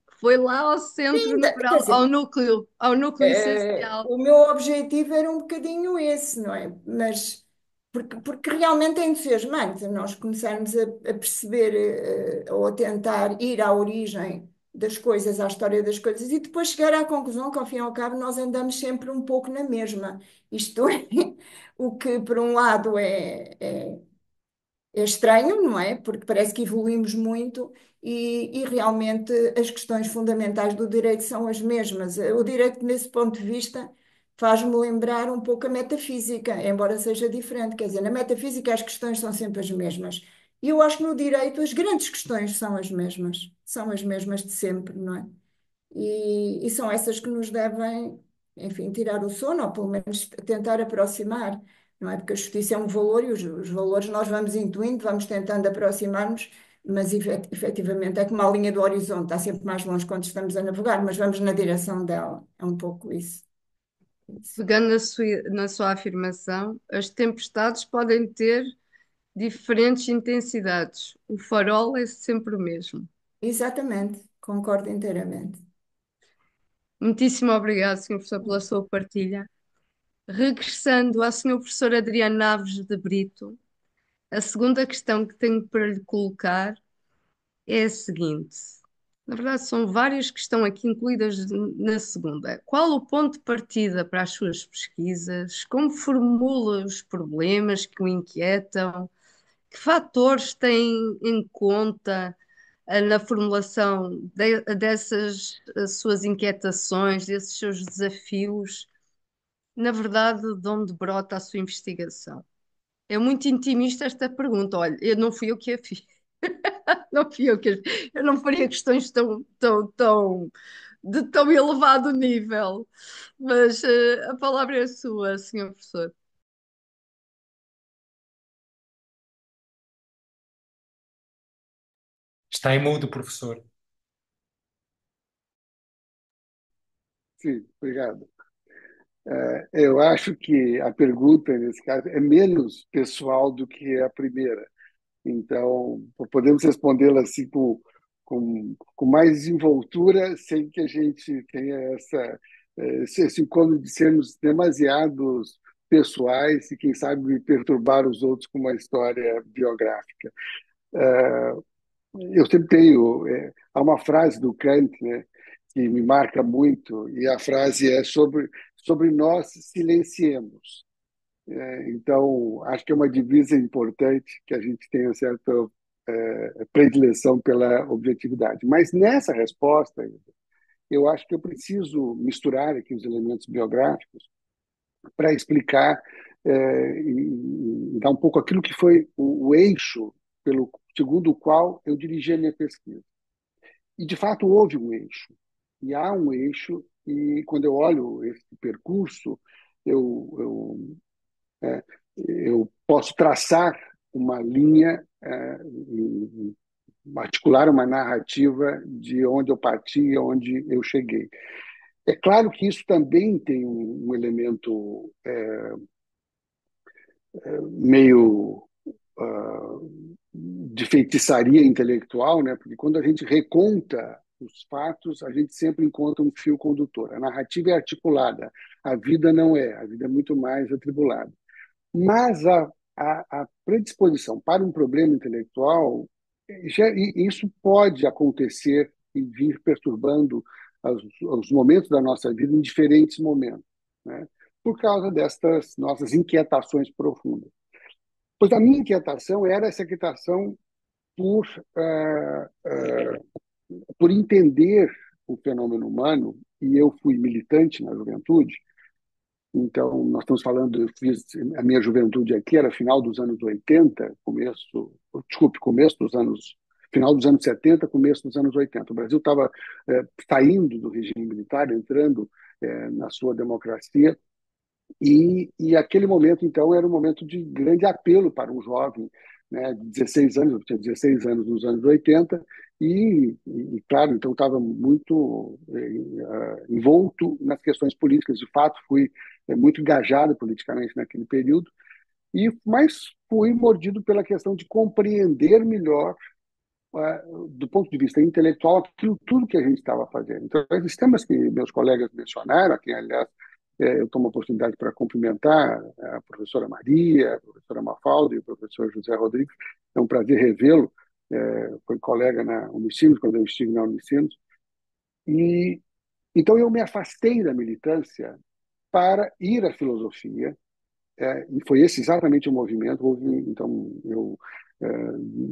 que foi lá ao centro, Quer dizer, ao núcleo essencial. o meu objetivo era um bocadinho esse, não é? Mas porque realmente é entusiasmante nós começarmos a perceber ou a tentar ir à origem das coisas, à história das coisas e depois chegar à conclusão que, ao fim e ao cabo, nós andamos sempre um pouco na mesma. Isto é, o que por um lado é estranho, não é? Porque parece que evoluímos muito e realmente as questões fundamentais do direito são as mesmas. O direito, nesse ponto de vista, faz-me lembrar um pouco a metafísica, embora seja diferente. Quer dizer, na metafísica as questões são sempre as mesmas. E eu acho que no direito as grandes questões são as mesmas de sempre, não é? E são essas que nos devem, enfim, tirar o sono, ou pelo menos tentar aproximar, não é? Porque a justiça é um valor e os valores nós vamos intuindo, vamos tentando aproximar-nos, mas efetivamente é como a linha do horizonte, está sempre mais longe quando estamos a navegar, mas vamos na direção dela. É um pouco isso. Isso. Pegando na sua afirmação, as tempestades podem ter diferentes intensidades. O farol é sempre o mesmo. Exatamente, concordo inteiramente. Muitíssimo obrigado, Sr. Professor, pela sua partilha. Regressando ao Sr. Professor Adriano Naves de Brito, a segunda questão que tenho para lhe colocar é a seguinte. Na verdade, são várias que estão aqui incluídas na segunda. Qual o ponto de partida para as suas pesquisas? Como formula os problemas que o inquietam? Que fatores tem em conta na formulação dessas suas inquietações, desses seus desafios? Na verdade, de onde brota a sua investigação? É muito intimista esta pergunta. Olha, não fui eu que a fiz. Não fui eu que a fiz. Eu não faria questões de tão elevado nível. Mas a palavra é sua, senhor professor. Está em mudo, professor. Sim, obrigado. Eu acho que a pergunta, nesse caso, é menos pessoal do que a primeira. Então, podemos respondê-la assim com mais desenvoltura, sem que a gente tenha esse incômodo de sermos demasiados pessoais e, quem sabe, perturbar os outros com uma história biográfica. Eu sempre tenho. Há uma frase do Kant, né, que me marca muito, e a frase é sobre nós silenciemos. Então, acho que é uma divisa importante que a gente tenha certa predileção pela objetividade. Mas nessa resposta, eu acho que eu preciso misturar aqui os elementos biográficos para explicar e dar um pouco aquilo que foi o eixo segundo o qual eu dirigi a minha pesquisa. E, de fato, houve um eixo. E há um eixo, e quando eu olho esse percurso, eu, é, eu posso traçar uma linha, e articular uma narrativa de onde eu parti e onde eu cheguei. É claro que isso também tem um elemento meio de feitiçaria intelectual, né? Porque quando a gente reconta os fatos, a gente sempre encontra um fio condutor. A narrativa é articulada, a vida não é, a vida é muito mais atribulada. Mas a predisposição para um problema intelectual, e isso pode acontecer e vir perturbando os momentos da nossa vida em diferentes momentos, né? Por causa destas nossas inquietações profundas. Pois a minha inquietação era essa inquietação por, uh, por entender o fenômeno humano, e eu fui militante na juventude. Então, nós estamos falando, eu fiz a minha juventude aqui, era final dos anos 80, começo dos anos, final dos anos 70, começo dos anos 80. O Brasil estava saindo do regime militar, entrando na sua democracia, e aquele momento, então, era um momento de grande apelo para um jovem, né, de 16 anos, eu tinha 16 anos nos anos 80, claro, então estava muito envolto nas questões políticas. De fato, fui muito engajado politicamente naquele período, mas fui mordido pela questão de compreender melhor, do ponto de vista intelectual, aquilo tudo que a gente estava fazendo. Então, esses temas que meus colegas mencionaram, a quem, aliás, eu tomo a oportunidade para cumprimentar a professora Maria, a professora Mafalda e o professor José Rodrigues. É um prazer revê-lo. Foi colega na Unicinos, quando eu estive na Unicinos. E, então, eu me afastei da militância para ir à filosofia, e foi esse exatamente o movimento. Então,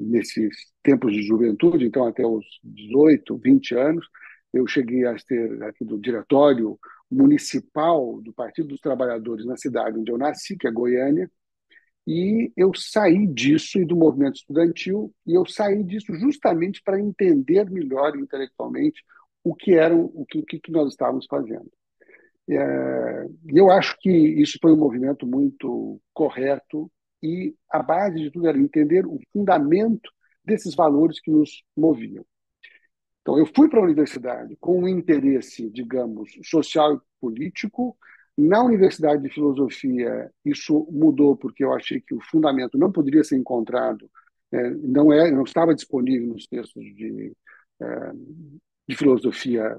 nesses tempos de juventude, então até os 18, 20 anos, eu cheguei a ser aqui do diretório municipal do Partido dos Trabalhadores na cidade onde eu nasci, que é Goiânia, e eu saí disso e do movimento estudantil, e eu saí disso justamente para entender melhor intelectualmente o que nós estávamos fazendo. E eu acho que isso foi um movimento muito correto, e a base de tudo era entender o fundamento desses valores que nos moviam. Então, eu fui para a universidade com um interesse, digamos, social e político. Na Universidade de Filosofia, isso mudou porque eu achei que o fundamento não poderia ser encontrado, não estava disponível nos textos eh, de filosofia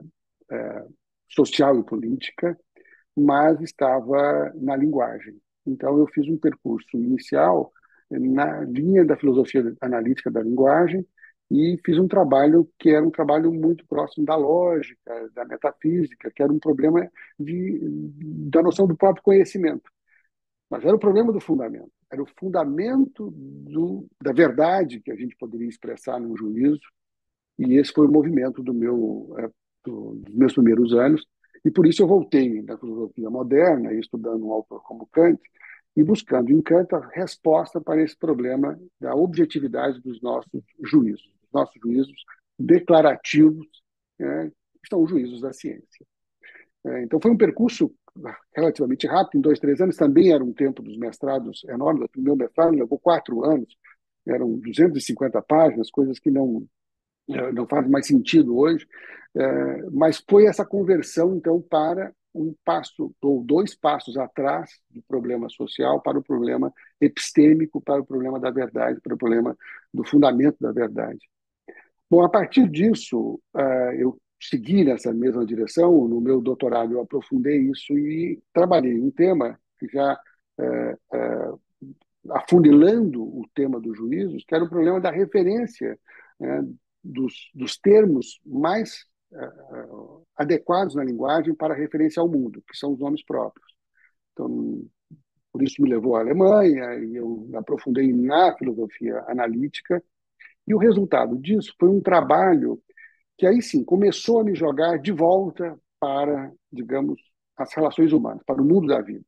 eh, social e política, mas estava na linguagem. Então, eu fiz um percurso inicial na linha da filosofia analítica da linguagem e fiz um trabalho que era um trabalho muito próximo da lógica, da metafísica, que era um problema da noção do próprio conhecimento. Mas era o problema do fundamento. Era o fundamento da verdade que a gente poderia expressar num juízo, e esse foi o movimento dos meus primeiros anos, e por isso eu voltei na filosofia moderna, estudando um autor como Kant, e buscando em Kant a resposta para esse problema da objetividade dos nossos juízos declarativos, que são os juízos da ciência. Então foi um percurso relativamente rápido, em 2, 3 anos, também era um tempo dos mestrados enormes. O meu mestrado levou 4 anos, eram 250 páginas, coisas que não faz mais sentido hoje, mas foi essa conversão, então, para um passo ou 2 passos atrás do problema social para o problema epistêmico, para o problema da verdade, para o problema do fundamento da verdade. Bom, a partir disso, eu segui nessa mesma direção. No meu doutorado, eu aprofundei isso e trabalhei um tema que já afunilando o tema dos juízos, que era o problema da referência, né, dos termos mais adequados na linguagem para referência ao mundo, que são os nomes próprios. Então, por isso me levou à Alemanha, e eu aprofundei na filosofia analítica, e o resultado disso foi um trabalho que aí sim começou a me jogar de volta para, digamos, as relações humanas, para o mundo da vida.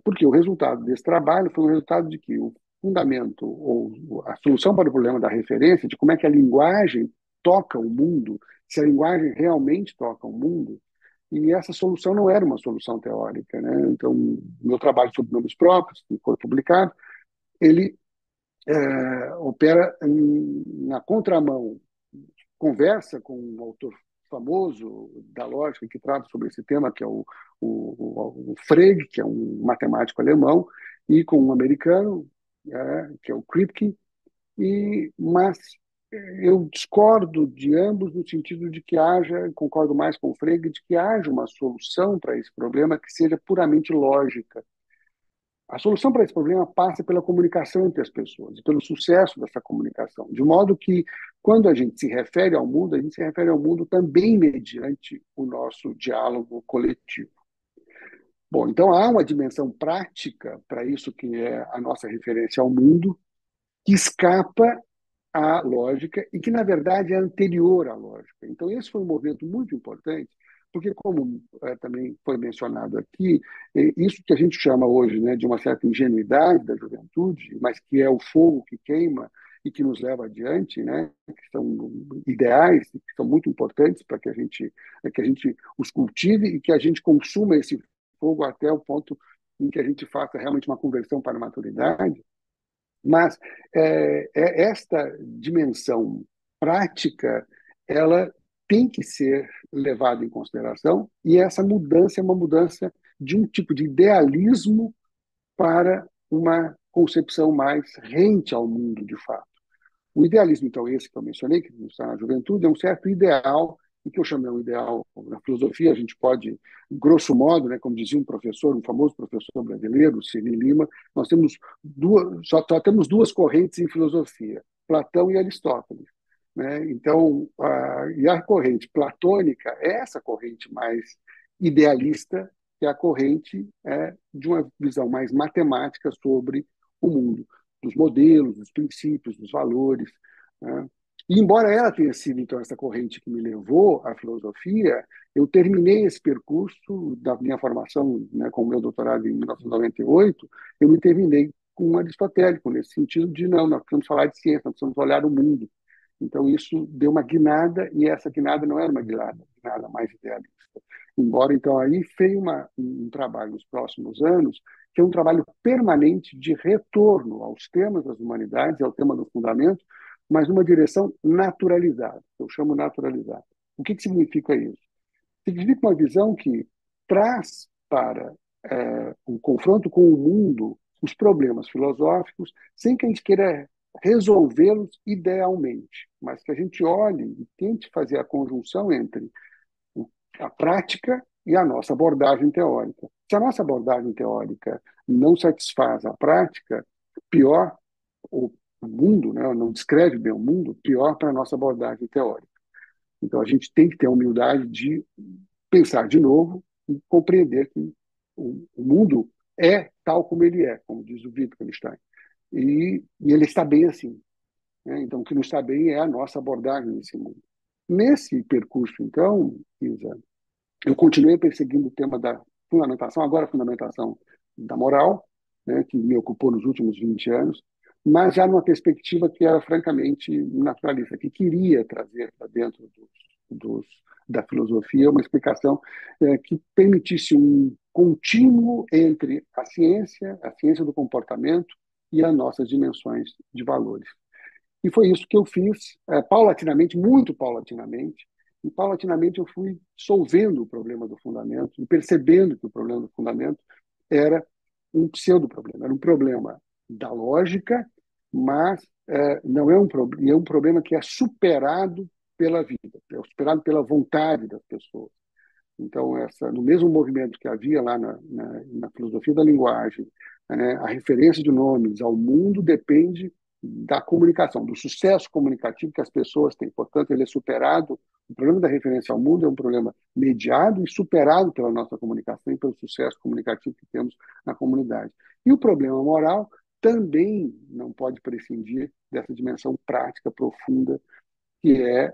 Porque o resultado desse trabalho foi o resultado de que o fundamento ou a solução para o problema da referência, de como é que a linguagem toca o mundo, se a linguagem realmente toca o mundo, e essa solução não era uma solução teórica, né? Então, meu trabalho sobre nomes próprios, que foi publicado, ele opera na contramão, conversa com um autor famoso da lógica que trata sobre esse tema, que é o Frege, que é um matemático alemão, e com um americano, que é o Kripke, mas eu discordo de ambos no sentido de que concordo mais com o Frege, de que haja uma solução para esse problema que seja puramente lógica. A solução para esse problema passa pela comunicação entre as pessoas, e pelo sucesso dessa comunicação, de modo que, quando a gente se refere ao mundo, a gente se refere ao mundo também mediante o nosso diálogo coletivo. Bom, então há uma dimensão prática para isso que é a nossa referência ao mundo, que escapa à lógica e que, na verdade, é anterior à lógica. Então, esse foi um movimento muito importante, porque, como também foi mencionado aqui, isso que a gente chama hoje, né, de uma certa ingenuidade da juventude, mas que é o fogo que queima e que nos leva adiante, né, que são ideais, que são muito importantes para que a gente os cultive e que a gente consuma esse fogo até o ponto em que a gente faça realmente uma conversão para a maturidade. Mas esta dimensão prática, ela tem que ser levada em consideração, e essa mudança é uma mudança de um tipo de idealismo para uma concepção mais rente ao mundo, de fato. O idealismo, então, esse que eu mencionei, que está na juventude, é um certo ideal, e que eu chamei um ideal na filosofia. A gente pode, grosso modo, né, como dizia um professor, um famoso professor brasileiro, Cyril Lima, nós temos só temos 2 correntes em filosofia, Platão e Aristóteles. Né? Então, e a corrente platônica é essa corrente mais idealista, que é a corrente de uma visão mais matemática sobre o mundo, dos modelos, dos princípios, dos valores. Né? E, embora ela tenha sido, então, essa corrente que me levou à filosofia, eu terminei esse percurso da minha formação, né, com o meu doutorado em 1998, eu me terminei com um aristotélico, nesse sentido de, não, nós precisamos falar de ciência, nós precisamos olhar o mundo. Então, isso deu uma guinada, e essa guinada não era uma guinada mais idealista. Embora, então, aí veio um trabalho nos próximos anos, que é um trabalho permanente de retorno aos temas das humanidades, ao tema do fundamento, mas numa direção naturalizada. Eu chamo naturalizada. O que significa isso? Significa uma visão que traz para o confronto com o mundo os problemas filosóficos, sem que a gente queira resolvê-los idealmente, mas que a gente olhe e tente fazer a conjunção entre a prática e a nossa abordagem teórica. Se a nossa abordagem teórica não satisfaz a prática, pior o mundo, né, não descreve bem o mundo, pior para a nossa abordagem teórica. Então, a gente tem que ter a humildade de pensar de novo e compreender que o mundo é tal como ele é, como diz o Wittgenstein. E ele está bem assim. Né? Então, o que não está bem é a nossa abordagem nesse mundo. Nesse percurso, então, Isa, eu continuei perseguindo o tema da fundamentação, agora a fundamentação da moral, né, que me ocupou nos últimos 20 anos, mas já numa perspectiva que era francamente naturalista, que queria trazer para dentro dos, da filosofia uma explicação que permitisse um contínuo entre a ciência do comportamento e as nossas dimensões de valores. E foi isso que eu fiz, paulatinamente, muito paulatinamente, e paulatinamente eu fui solvendo o problema do fundamento e percebendo que o problema do fundamento era um pseudo-problema, era um problema da lógica, mas não é é um problema que é superado pela vida, é superado pela vontade das pessoas. Então, no mesmo movimento que havia lá na filosofia da linguagem, né, a referência de nomes ao mundo depende da comunicação, do sucesso comunicativo que as pessoas têm. Portanto, ele é superado. O problema da referência ao mundo é um problema mediado e superado pela nossa comunicação e pelo sucesso comunicativo que temos na comunidade. E o problema moral também não pode prescindir dessa dimensão prática profunda que é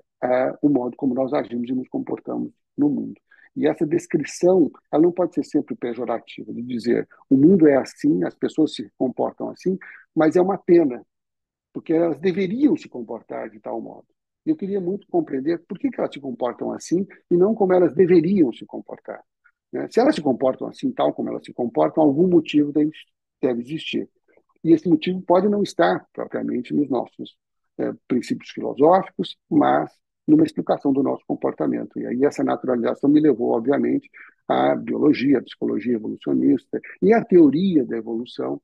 o modo como nós agimos e nos comportamos no mundo. E essa descrição, ela não pode ser sempre pejorativa, de dizer o mundo é assim, as pessoas se comportam assim, mas é uma pena, porque elas deveriam se comportar de tal modo. E eu queria muito compreender por que elas se comportam assim e não como elas deveriam se comportar. Né? Se elas se comportam assim, tal como elas se comportam, algum motivo deve existir. E esse motivo pode não estar propriamente nos nossos princípios filosóficos, mas numa explicação do nosso comportamento. E aí essa naturalização me levou, obviamente, à biologia, à psicologia evolucionista e à teoria da evolução.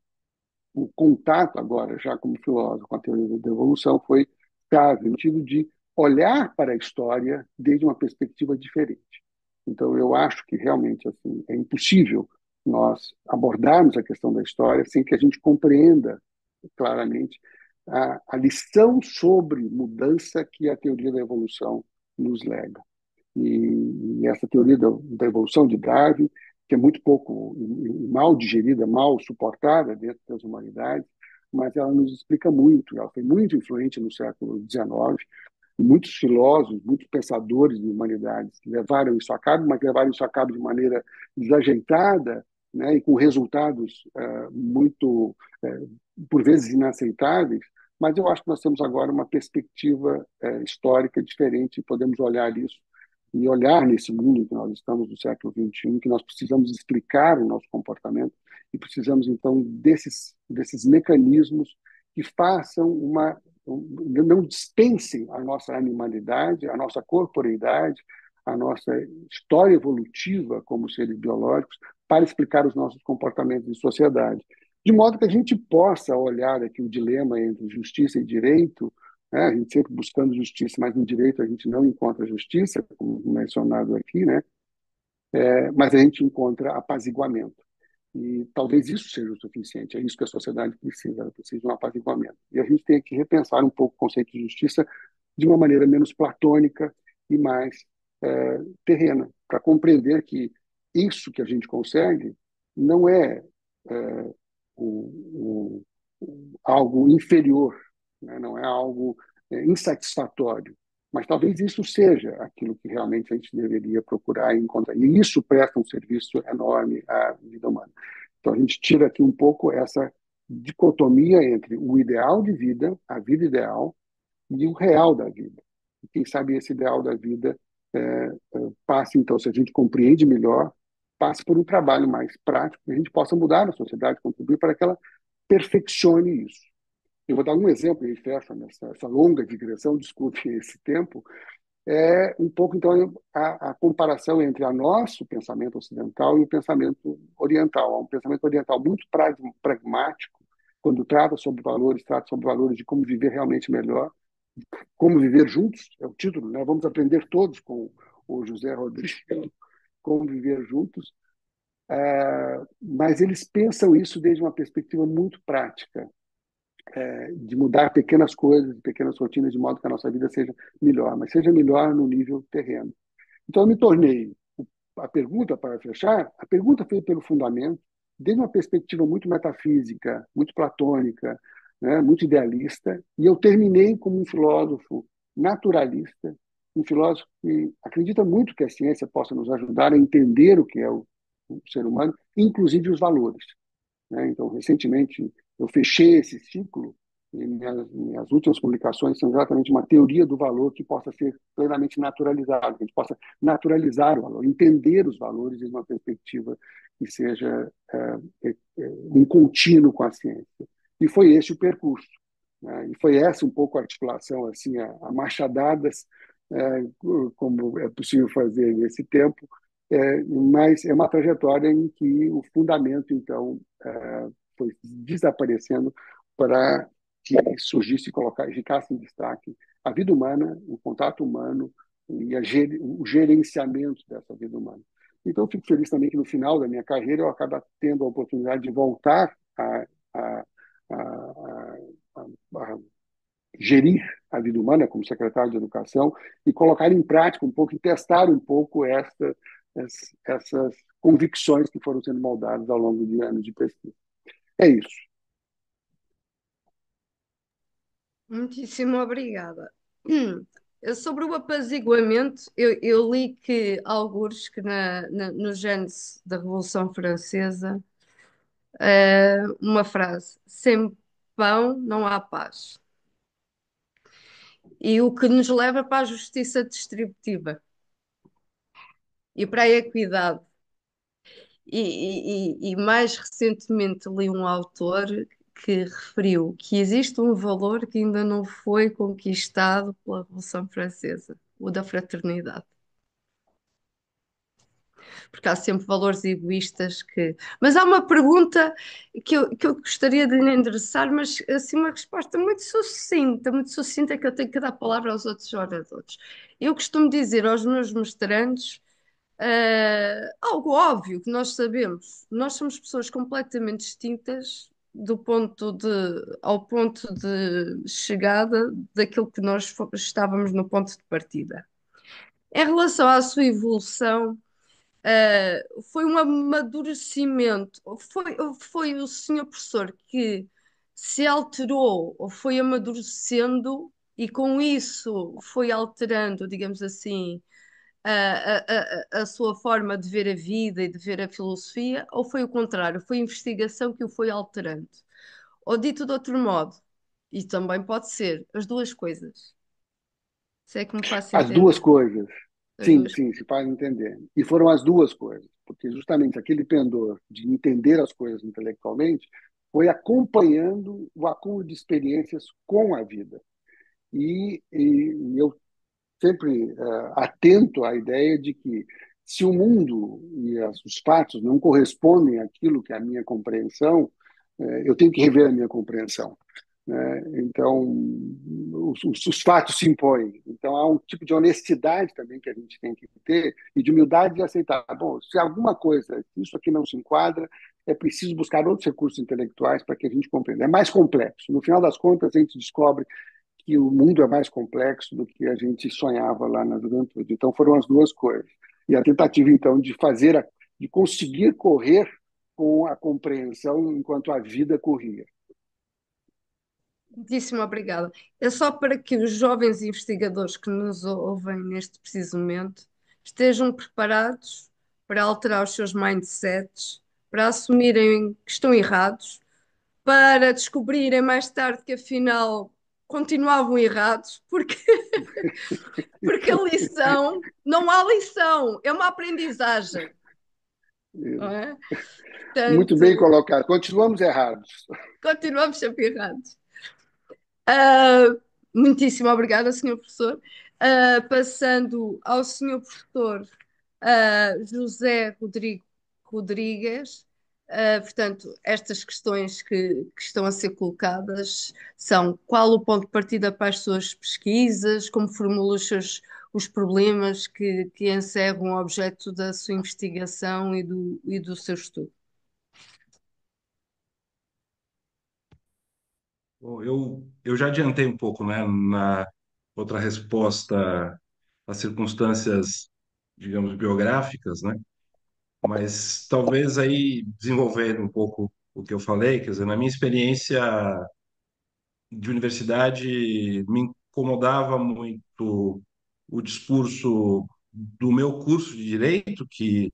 O contato agora, já como filósofo, com a teoria da evolução foi chave, no sentido de olhar para a história desde uma perspectiva diferente. Então, eu acho que realmente assim, é impossível nós abordarmos a questão da história sem que a gente compreenda claramente a lição sobre mudança que a teoria da evolução nos lega. E essa teoria da evolução de Darwin, que é muito pouco, mal digerida, mal suportada dentro das humanidades, mas ela nos explica muito. Ela foi muito influente no século XIX. Muitos filósofos, muitos pensadores de humanidades levaram isso a cabo, mas levaram isso a cabo de maneira desajeitada, né, e com resultados muito, por vezes, inaceitáveis. Mas eu acho que nós temos agora uma perspectiva histórica diferente e podemos olhar isso e olhar nesse mundo em que nós estamos no século XXI, que nós precisamos explicar o nosso comportamento e precisamos, então, desses mecanismos que façam não dispensem a nossa animalidade, a nossa corporeidade, a nossa história evolutiva como seres biológicos para explicar os nossos comportamentos em sociedade. De modo que a gente possa olhar aqui o dilema entre justiça e direito, né? A gente sempre buscando justiça, mas no direito a gente não encontra justiça, como mencionado aqui, né? Mas a gente encontra apaziguamento. E talvez isso seja o suficiente, é isso que a sociedade precisa, ela precisa de um apaziguamento. E a gente tem que repensar um pouco o conceito de justiça de uma maneira menos platônica e mais terrena, para compreender que isso que a gente consegue não é, algo inferior, né? Não é algo insatisfatório, mas talvez isso seja aquilo que realmente a gente deveria procurar e encontrar. E isso presta um serviço enorme à vida humana. Então, a gente tira aqui um pouco essa dicotomia entre o ideal de vida, a vida ideal, e o real da vida. E quem sabe esse ideal da vida passe, então, se a gente compreende melhor, passe por um trabalho mais prático, que a gente possa mudar a sociedade, contribuir para que ela perfeccione isso. Eu vou dar um exemplo e fecho essa longa digressão, desculpe esse tempo, é um pouco, então, a comparação entre o nosso pensamento ocidental e o pensamento oriental. Há um pensamento oriental muito pragmático, quando trata sobre valores de como viver realmente melhor, como viver juntos, é o título, né? Vamos aprender todos com o José Rodrigues, como viver juntos, mas eles pensam isso desde uma perspectiva muito prática, de mudar pequenas coisas, pequenas rotinas, de modo que a nossa vida seja melhor, mas seja melhor no nível terreno. Então, eu me tornei, a pergunta para fechar, a pergunta foi pelo fundamento, desde uma perspectiva muito metafísica, muito platônica, né, muito idealista, e eu terminei como um filósofo naturalista, um filósofo que acredita muito que a ciência possa nos ajudar a entender o que é o ser humano, inclusive os valores, né? Então, recentemente, eu fechei esse ciclo e minhas últimas publicações são exatamente uma teoria do valor que possa ser plenamente naturalizado, que a gente possa naturalizar o valor, entender os valores de uma perspectiva que seja um contínuo com a ciência. E foi esse o percurso, né? E foi essa um pouco a articulação, assim, a machadadas, como é possível fazer nesse tempo, mas é uma trajetória em que o fundamento, então, foi desaparecendo para que surgisse e ficasse em destaque a vida humana, o contato humano e o gerenciamento dessa vida humana. Então, eu fico feliz também que no final da minha carreira eu acabo tendo a oportunidade de voltar a, a, a gerir a vida humana como secretário de Educação e colocar em prática um pouco e testar um pouco essas convicções que foram sendo moldadas ao longo de anos de pesquisa. É isso. Muitíssimo obrigada. Sobre o apaziguamento, eu li que algures que no gênese da Revolução Francesa, uma frase, sem pão não há paz. E o que nos leva para a justiça distributiva e para a equidade. E mais recentemente li um autor que referiu que existe um valor que ainda não foi conquistado pela Revolução Francesa, o da fraternidade. Porque há sempre valores egoístas que. Mas há uma pergunta que eu gostaria de lhe endereçar, mas assim uma resposta muito sucinta, que eu tenho que dar a palavra aos outros oradores. Eu costumo dizer aos meus mestrandos algo óbvio que nós sabemos. Nós somos pessoas completamente distintas ao ponto de chegada daquilo que estávamos no ponto de partida. Em relação à sua evolução, foi um amadurecimento, foi o senhor professor que se alterou ou foi amadurecendo e com isso foi alterando, digamos assim, a sua forma de ver a vida e de ver a filosofia, ou foi o contrário, foi a investigação que o foi alterando? Ou dito de outro modo, e também pode ser as duas coisas, se é que me faço As duas entender. coisas. As Sim, duas. sim, se faz entender. E foram as duas coisas, porque justamente aquele pendor de entender as coisas intelectualmente foi acompanhando o acúmulo de experiências com a vida. E eu sempre atento à ideia de que se o mundo e os fatos não correspondem àquilo que é a minha compreensão, eu tenho que rever a minha compreensão, né? Então, os fatos se impõem. Então, há um tipo de honestidade também que a gente tem que ter e de humildade de aceitar. Bom, se alguma coisa, isso aqui não se enquadra, é preciso buscar outros recursos intelectuais para que a gente compreenda. É mais complexo. No final das contas, a gente descobre que o mundo é mais complexo do que a gente sonhava lá na juventude. Então, foram as duas coisas. E a tentativa, então, de conseguir correr com a compreensão enquanto a vida corria. Muitíssimo obrigada. É só para que os jovens investigadores que nos ouvem neste preciso momento estejam preparados para alterar os seus mindsets, para assumirem que estão errados, para descobrirem mais tarde que afinal continuavam errados, porque a lição, não há lição, é uma aprendizagem, não é? Muito bem Portanto, colocado. Continuamos errados. continuamos sempre errados. Ah, muitíssimo obrigada, senhor professor. Passando ao senhor professor José Rodrigo Rodrigues. Portanto, estas questões que estão a ser colocadas são: qual o ponto de partida para as suas pesquisas, como formula os problemas que encerram o objeto da sua investigação e do seu estudo. Bom, eu já adiantei um pouco, né, na outra resposta às circunstâncias, digamos, biográficas, né? Mas talvez aí desenvolvendo um pouco o que eu falei, quer dizer, na minha experiência de universidade me incomodava muito o discurso do meu curso de direito, que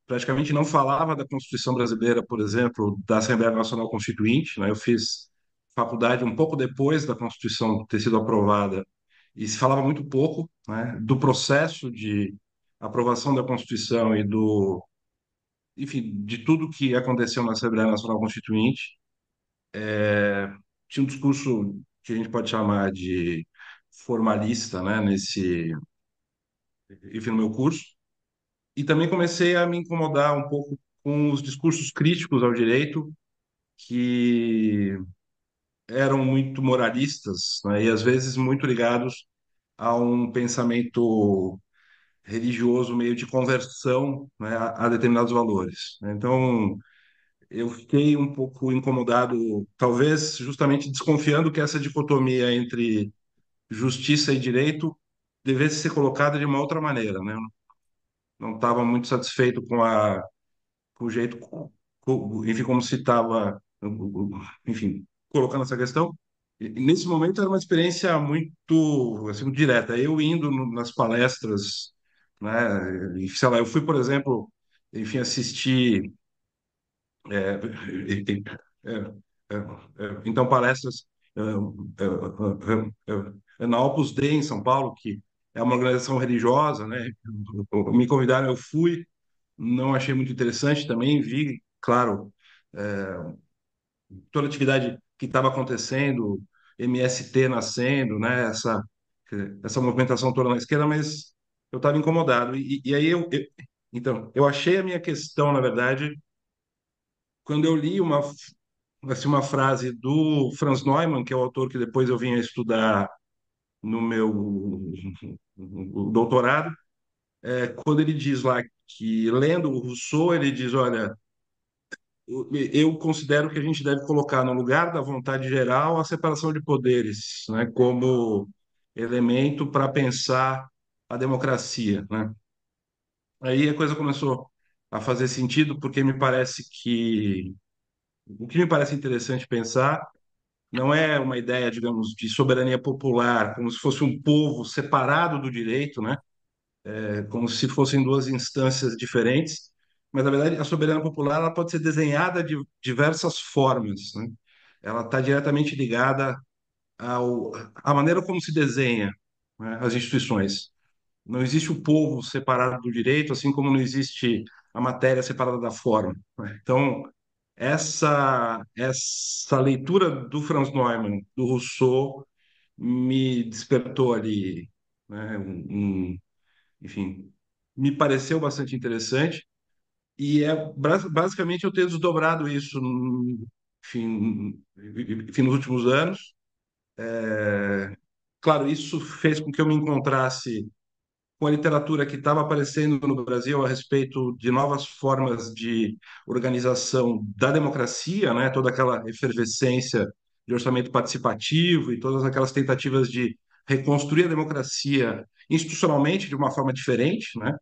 praticamente não falava da Constituição brasileira, por exemplo, da Assembleia Nacional Constituinte, né? Eu fiz faculdade um pouco depois da Constituição ter sido aprovada e se falava muito pouco, né, do processo de aprovação da Constituição e do, enfim, de tudo que aconteceu na Assembleia Nacional Constituinte. Tinha um discurso que a gente pode chamar de formalista, né, enfim, no meu curso. E também comecei a me incomodar um pouco com os discursos críticos ao direito, que eram muito moralistas, né, e às vezes muito ligados a um pensamento religioso, meio de conversão, né, a determinados valores. Então, eu fiquei um pouco incomodado, talvez justamente desconfiando que essa dicotomia entre justiça e direito devesse ser colocada de uma outra maneira, né? Eu não estava muito satisfeito com o jeito, enfim, como se estava, enfim, colocando essa questão. E nesse momento era uma experiência muito, assim, muito direta. Eu indo nas palestras, né? E, sei lá, eu fui, por exemplo, enfim, assistir é, é, é, então palestras na Opus Dei em São Paulo, que é uma organização religiosa, né? Me convidaram, eu fui, não achei muito interessante também, vi, claro, toda a atividade que estava acontecendo, MST nascendo, né? Essa movimentação toda na esquerda, mas eu estava incomodado. E aí então, eu achei a minha questão, na verdade, quando eu li assim, uma frase do Franz Neumann, que é o autor que depois eu vim a estudar no meu doutorado, quando ele diz lá que, lendo o Rousseau, ele diz, olha, eu considero que a gente deve colocar no lugar da vontade geral a separação de poderes, né, como elemento para pensar a democracia, né? Aí a coisa começou a fazer sentido, porque me parece que o que me parece interessante pensar não é uma ideia, digamos, de soberania popular, como se fosse um povo separado do direito, né? Como se fossem duas instâncias diferentes, mas na verdade a soberania popular ela pode ser desenhada de diversas formas, né? Ela está diretamente ligada à maneira como se desenha, né, as instituições. Não existe o povo separado do direito, assim como não existe a matéria separada da forma, né? Então, essa leitura do Franz Neumann, do Rousseau, me despertou ali, né, enfim, me pareceu bastante interessante e basicamente eu tenho desdobrado isso, enfim, nos últimos anos. Claro, isso fez com que eu me encontrasse com a literatura que estava aparecendo no Brasil a respeito de novas formas de organização da democracia, né? Toda aquela efervescência de orçamento participativo e todas aquelas tentativas de reconstruir a democracia institucionalmente de uma forma diferente, né?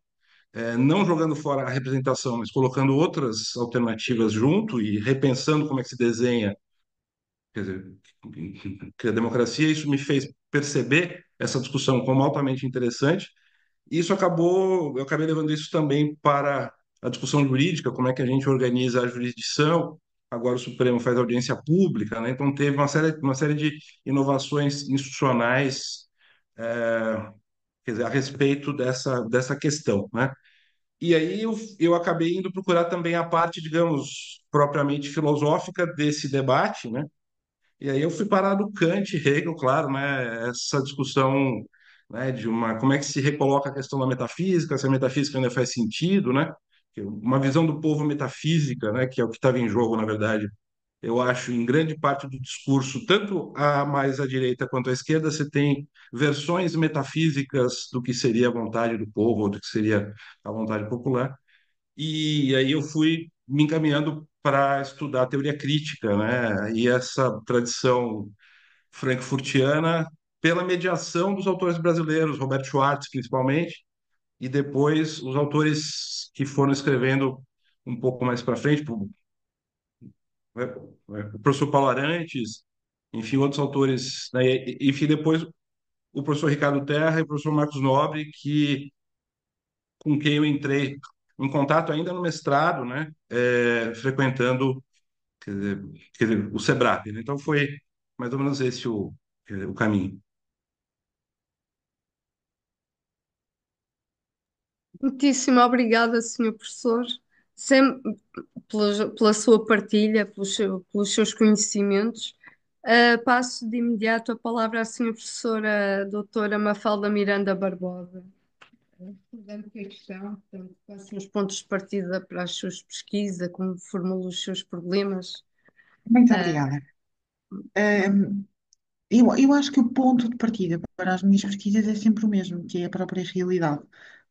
Não jogando fora a representação, mas colocando outras alternativas junto e repensando como é que se desenha, quer dizer, que a democracia. Isso me fez perceber essa discussão como altamente interessante. Isso eu acabei levando isso também para a discussão jurídica, como é que a gente organiza a jurisdição. Agora o Supremo faz audiência pública, né? Então teve uma série de inovações institucionais, quer dizer, a respeito dessa questão, né? E aí eu acabei indo procurar também a parte, digamos, propriamente filosófica desse debate, né? E aí eu fui parar no Kant, Hegel, claro, né? Essa discussão, né, de uma como é que se recoloca a questão da metafísica, se a metafísica ainda faz sentido, né? Uma visão do povo metafísica, né, que é o que estava em jogo, na verdade. Eu acho, em grande parte do discurso, tanto a mais à direita quanto à esquerda, você tem versões metafísicas do que seria a vontade do povo, ou do que seria a vontade popular. E aí eu fui me encaminhando para estudar teoria crítica, né? E essa tradição frankfurtiana pela mediação dos autores brasileiros, Roberto Schwartz, principalmente, e depois os autores que foram escrevendo um pouco mais para frente, o professor Paulo Arantes, enfim, outros autores, né? Enfim, depois o professor Ricardo Terra e o professor Marcos Nobre, com quem eu entrei em contato ainda no mestrado, né? Frequentando, quer dizer, o SEBRAP, né? Então foi mais ou menos esse o caminho. Muitíssimo obrigada, senhor professor, pela sua partilha, pelos seus conhecimentos. Passo de imediato a palavra à senhora professora doutora Mafalda Miranda Barbosa. Recordando que a questão, portanto, quais são os pontos de partida para as suas pesquisas, como formula os seus problemas. Muito Ah, obrigada. Ahm, eu acho que o ponto de partida para as minhas pesquisas é sempre o mesmo, que é a própria realidade,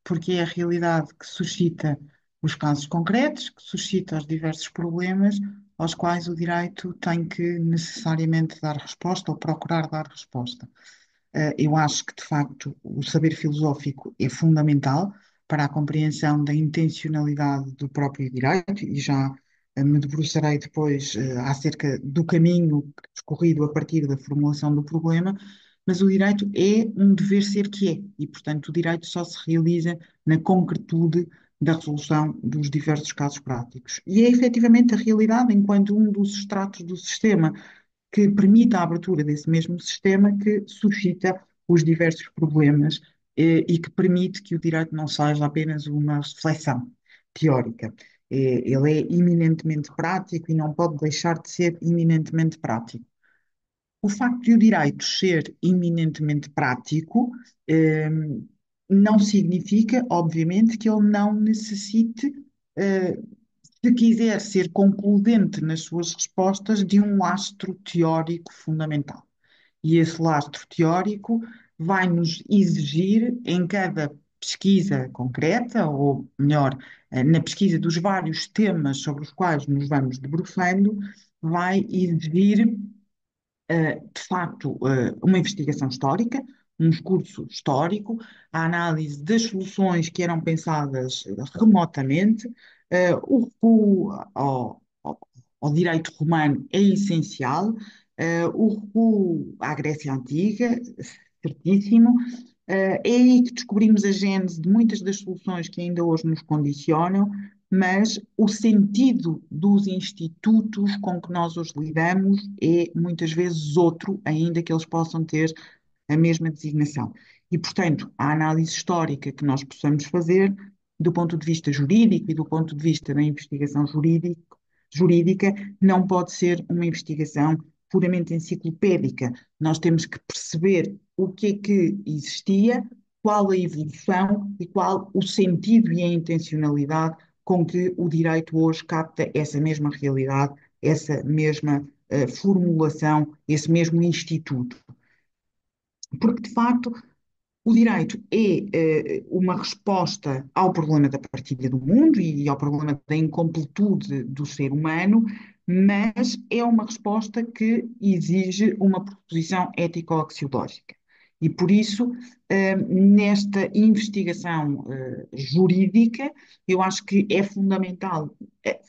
porque é a realidade que suscita os casos concretos, que suscita os diversos problemas aos quais o direito tem que necessariamente dar resposta ou procurar dar resposta. Eu acho que, de facto, o saber filosófico é fundamental para a compreensão da intencionalidade do próprio direito, e já me debruçarei depois acerca do caminho discorrido a partir da formulação do problema, mas o direito é um dever ser que é, e, portanto, o direito só se realiza na concretude da resolução dos diversos casos práticos. E é efetivamente a realidade enquanto um dos estratos do sistema que permite a abertura desse mesmo sistema que suscita os diversos problemas e que permite que o direito não seja apenas uma reflexão teórica. Ele é eminentemente prático e não pode deixar de ser eminentemente prático. O facto de o direito ser eminentemente prático eh, não significa, obviamente, que ele não necessite, eh, se quiser ser concludente nas suas respostas, de um lastro teórico fundamental. E esse lastro teórico vai nos exigir, em cada pesquisa concreta, ou melhor, na pesquisa dos vários temas sobre os quais nos vamos debruçando, vai exigir de facto, uma investigação histórica, um escurso histórico, a análise das soluções que eram pensadas remotamente, o recuo ao direito romano é essencial, o recuo à Grécia Antiga, certíssimo. É aí que descobrimos a gênese de muitas das soluções que ainda hoje nos condicionam, mas o sentido dos institutos com que nós hoje lidamos é muitas vezes outro, ainda que eles possam ter a mesma designação. E, portanto, a análise histórica que nós possamos fazer, do ponto de vista jurídico e do ponto de vista da investigação jurídica, não pode ser uma investigação puramente enciclopédica. Nós temos que perceber o que é que existia, qual a evolução e qual o sentido e a intencionalidade com que o direito hoje capta essa mesma realidade, essa mesma formulação, esse mesmo instituto. Porque, de facto, o direito é uma resposta ao problema da partilha do mundo e ao problema da incompletude do ser humano, mas é uma resposta que exige uma proposição ético-axiológica. E por isso, nesta investigação jurídica, eu acho que é fundamental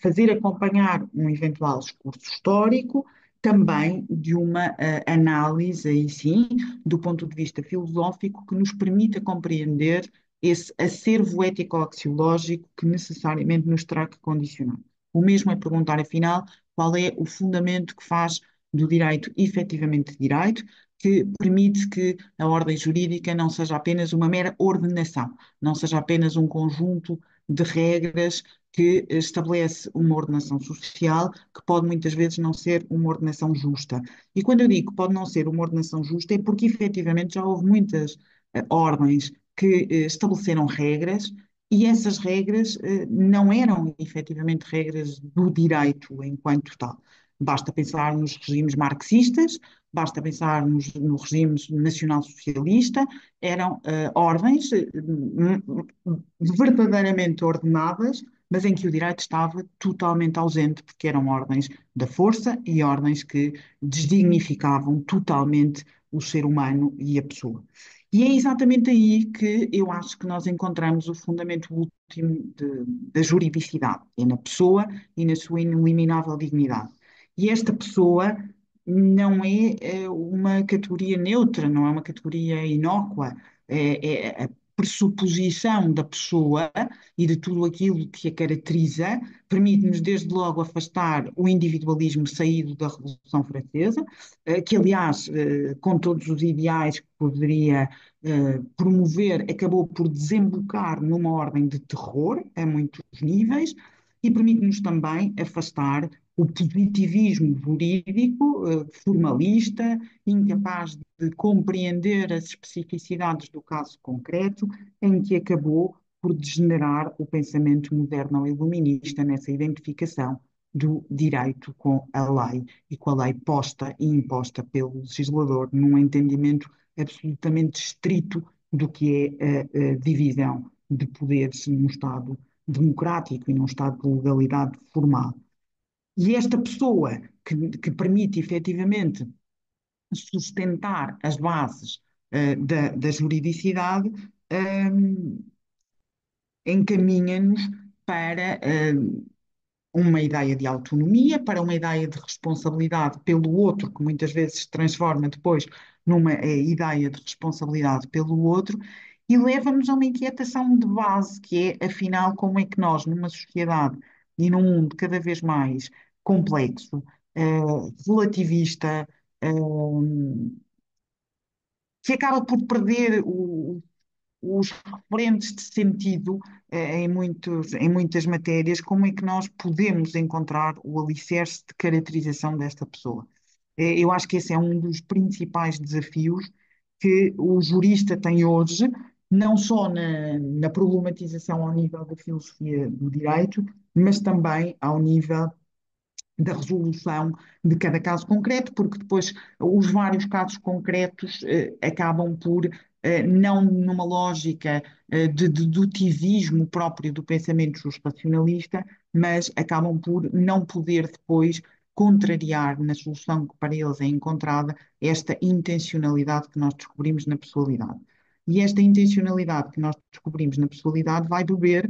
fazer acompanhar um eventual discurso histórico, também de uma análise, aí sim, do ponto de vista filosófico, que nos permita compreender esse acervo ético-axiológico que necessariamente nos terá que condicionar. O mesmo é perguntar, afinal, qual é o fundamento que faz do direito efetivamente direito, que permite que a ordem jurídica não seja apenas uma mera ordenação, não seja apenas um conjunto de regras que estabelece uma ordenação social que pode muitas vezes não ser uma ordenação justa. E quando eu digo que pode não ser uma ordenação justa, é porque efetivamente já houve muitas ordens que estabeleceram regras e essas regras não eram efetivamente regras do direito enquanto tal. Basta pensar nos regimes marxistas, basta pensar no regime nacional-socialista, eram ordens verdadeiramente ordenadas, mas em que o direito estava totalmente ausente, porque eram ordens da força e ordens que desdignificavam totalmente o ser humano e a pessoa. E é exatamente aí que eu acho que nós encontramos o fundamento último da juridicidade, é na pessoa e na sua ineliminável dignidade. E esta pessoa não é, uma categoria neutra, não é uma categoria inócua, é a pressuposição da pessoa e de tudo aquilo que a caracteriza, permite-nos desde logo afastar o individualismo saído da Revolução Francesa, que aliás, com todos os ideais que poderia promover, acabou por desembocar numa ordem de terror a muitos níveis, e permite-nos também afastar o positivismo jurídico, formalista, incapaz de compreender as especificidades do caso concreto, em que acabou por degenerar o pensamento moderno iluminista nessa identificação do direito com a lei e com a lei posta e imposta pelo legislador num entendimento absolutamente estrito do que é a divisão de poderes num Estado democrático e num Estado de legalidade formal. E esta pessoa que permite efetivamente sustentar as bases da juridicidade, encaminha-nos para uma ideia de autonomia, para uma ideia de responsabilidade pelo outro, que muitas vezes se transforma depois numa ideia de responsabilidade pelo outro, e leva-nos a uma inquietação de base, que é, afinal, como é que nós, numa sociedade e num mundo cada vez mais complexo, eh, relativista, que acaba por perder os referentes de sentido em muitas matérias, como é que nós podemos encontrar o alicerce de caracterização desta pessoa? Eu acho que esse é um dos principais desafios que o jurista tem hoje, não só na problematização ao nível da filosofia do direito, mas também ao nível da resolução de cada caso concreto, porque depois os vários casos concretos acabam por, não numa lógica de dedutivismo próprio do pensamento justacionalista, mas acabam por não poder depois contrariar na solução que para eles é encontrada esta intencionalidade que nós descobrimos na pessoalidade. E esta intencionalidade que nós descobrimos na pessoalidade vai beber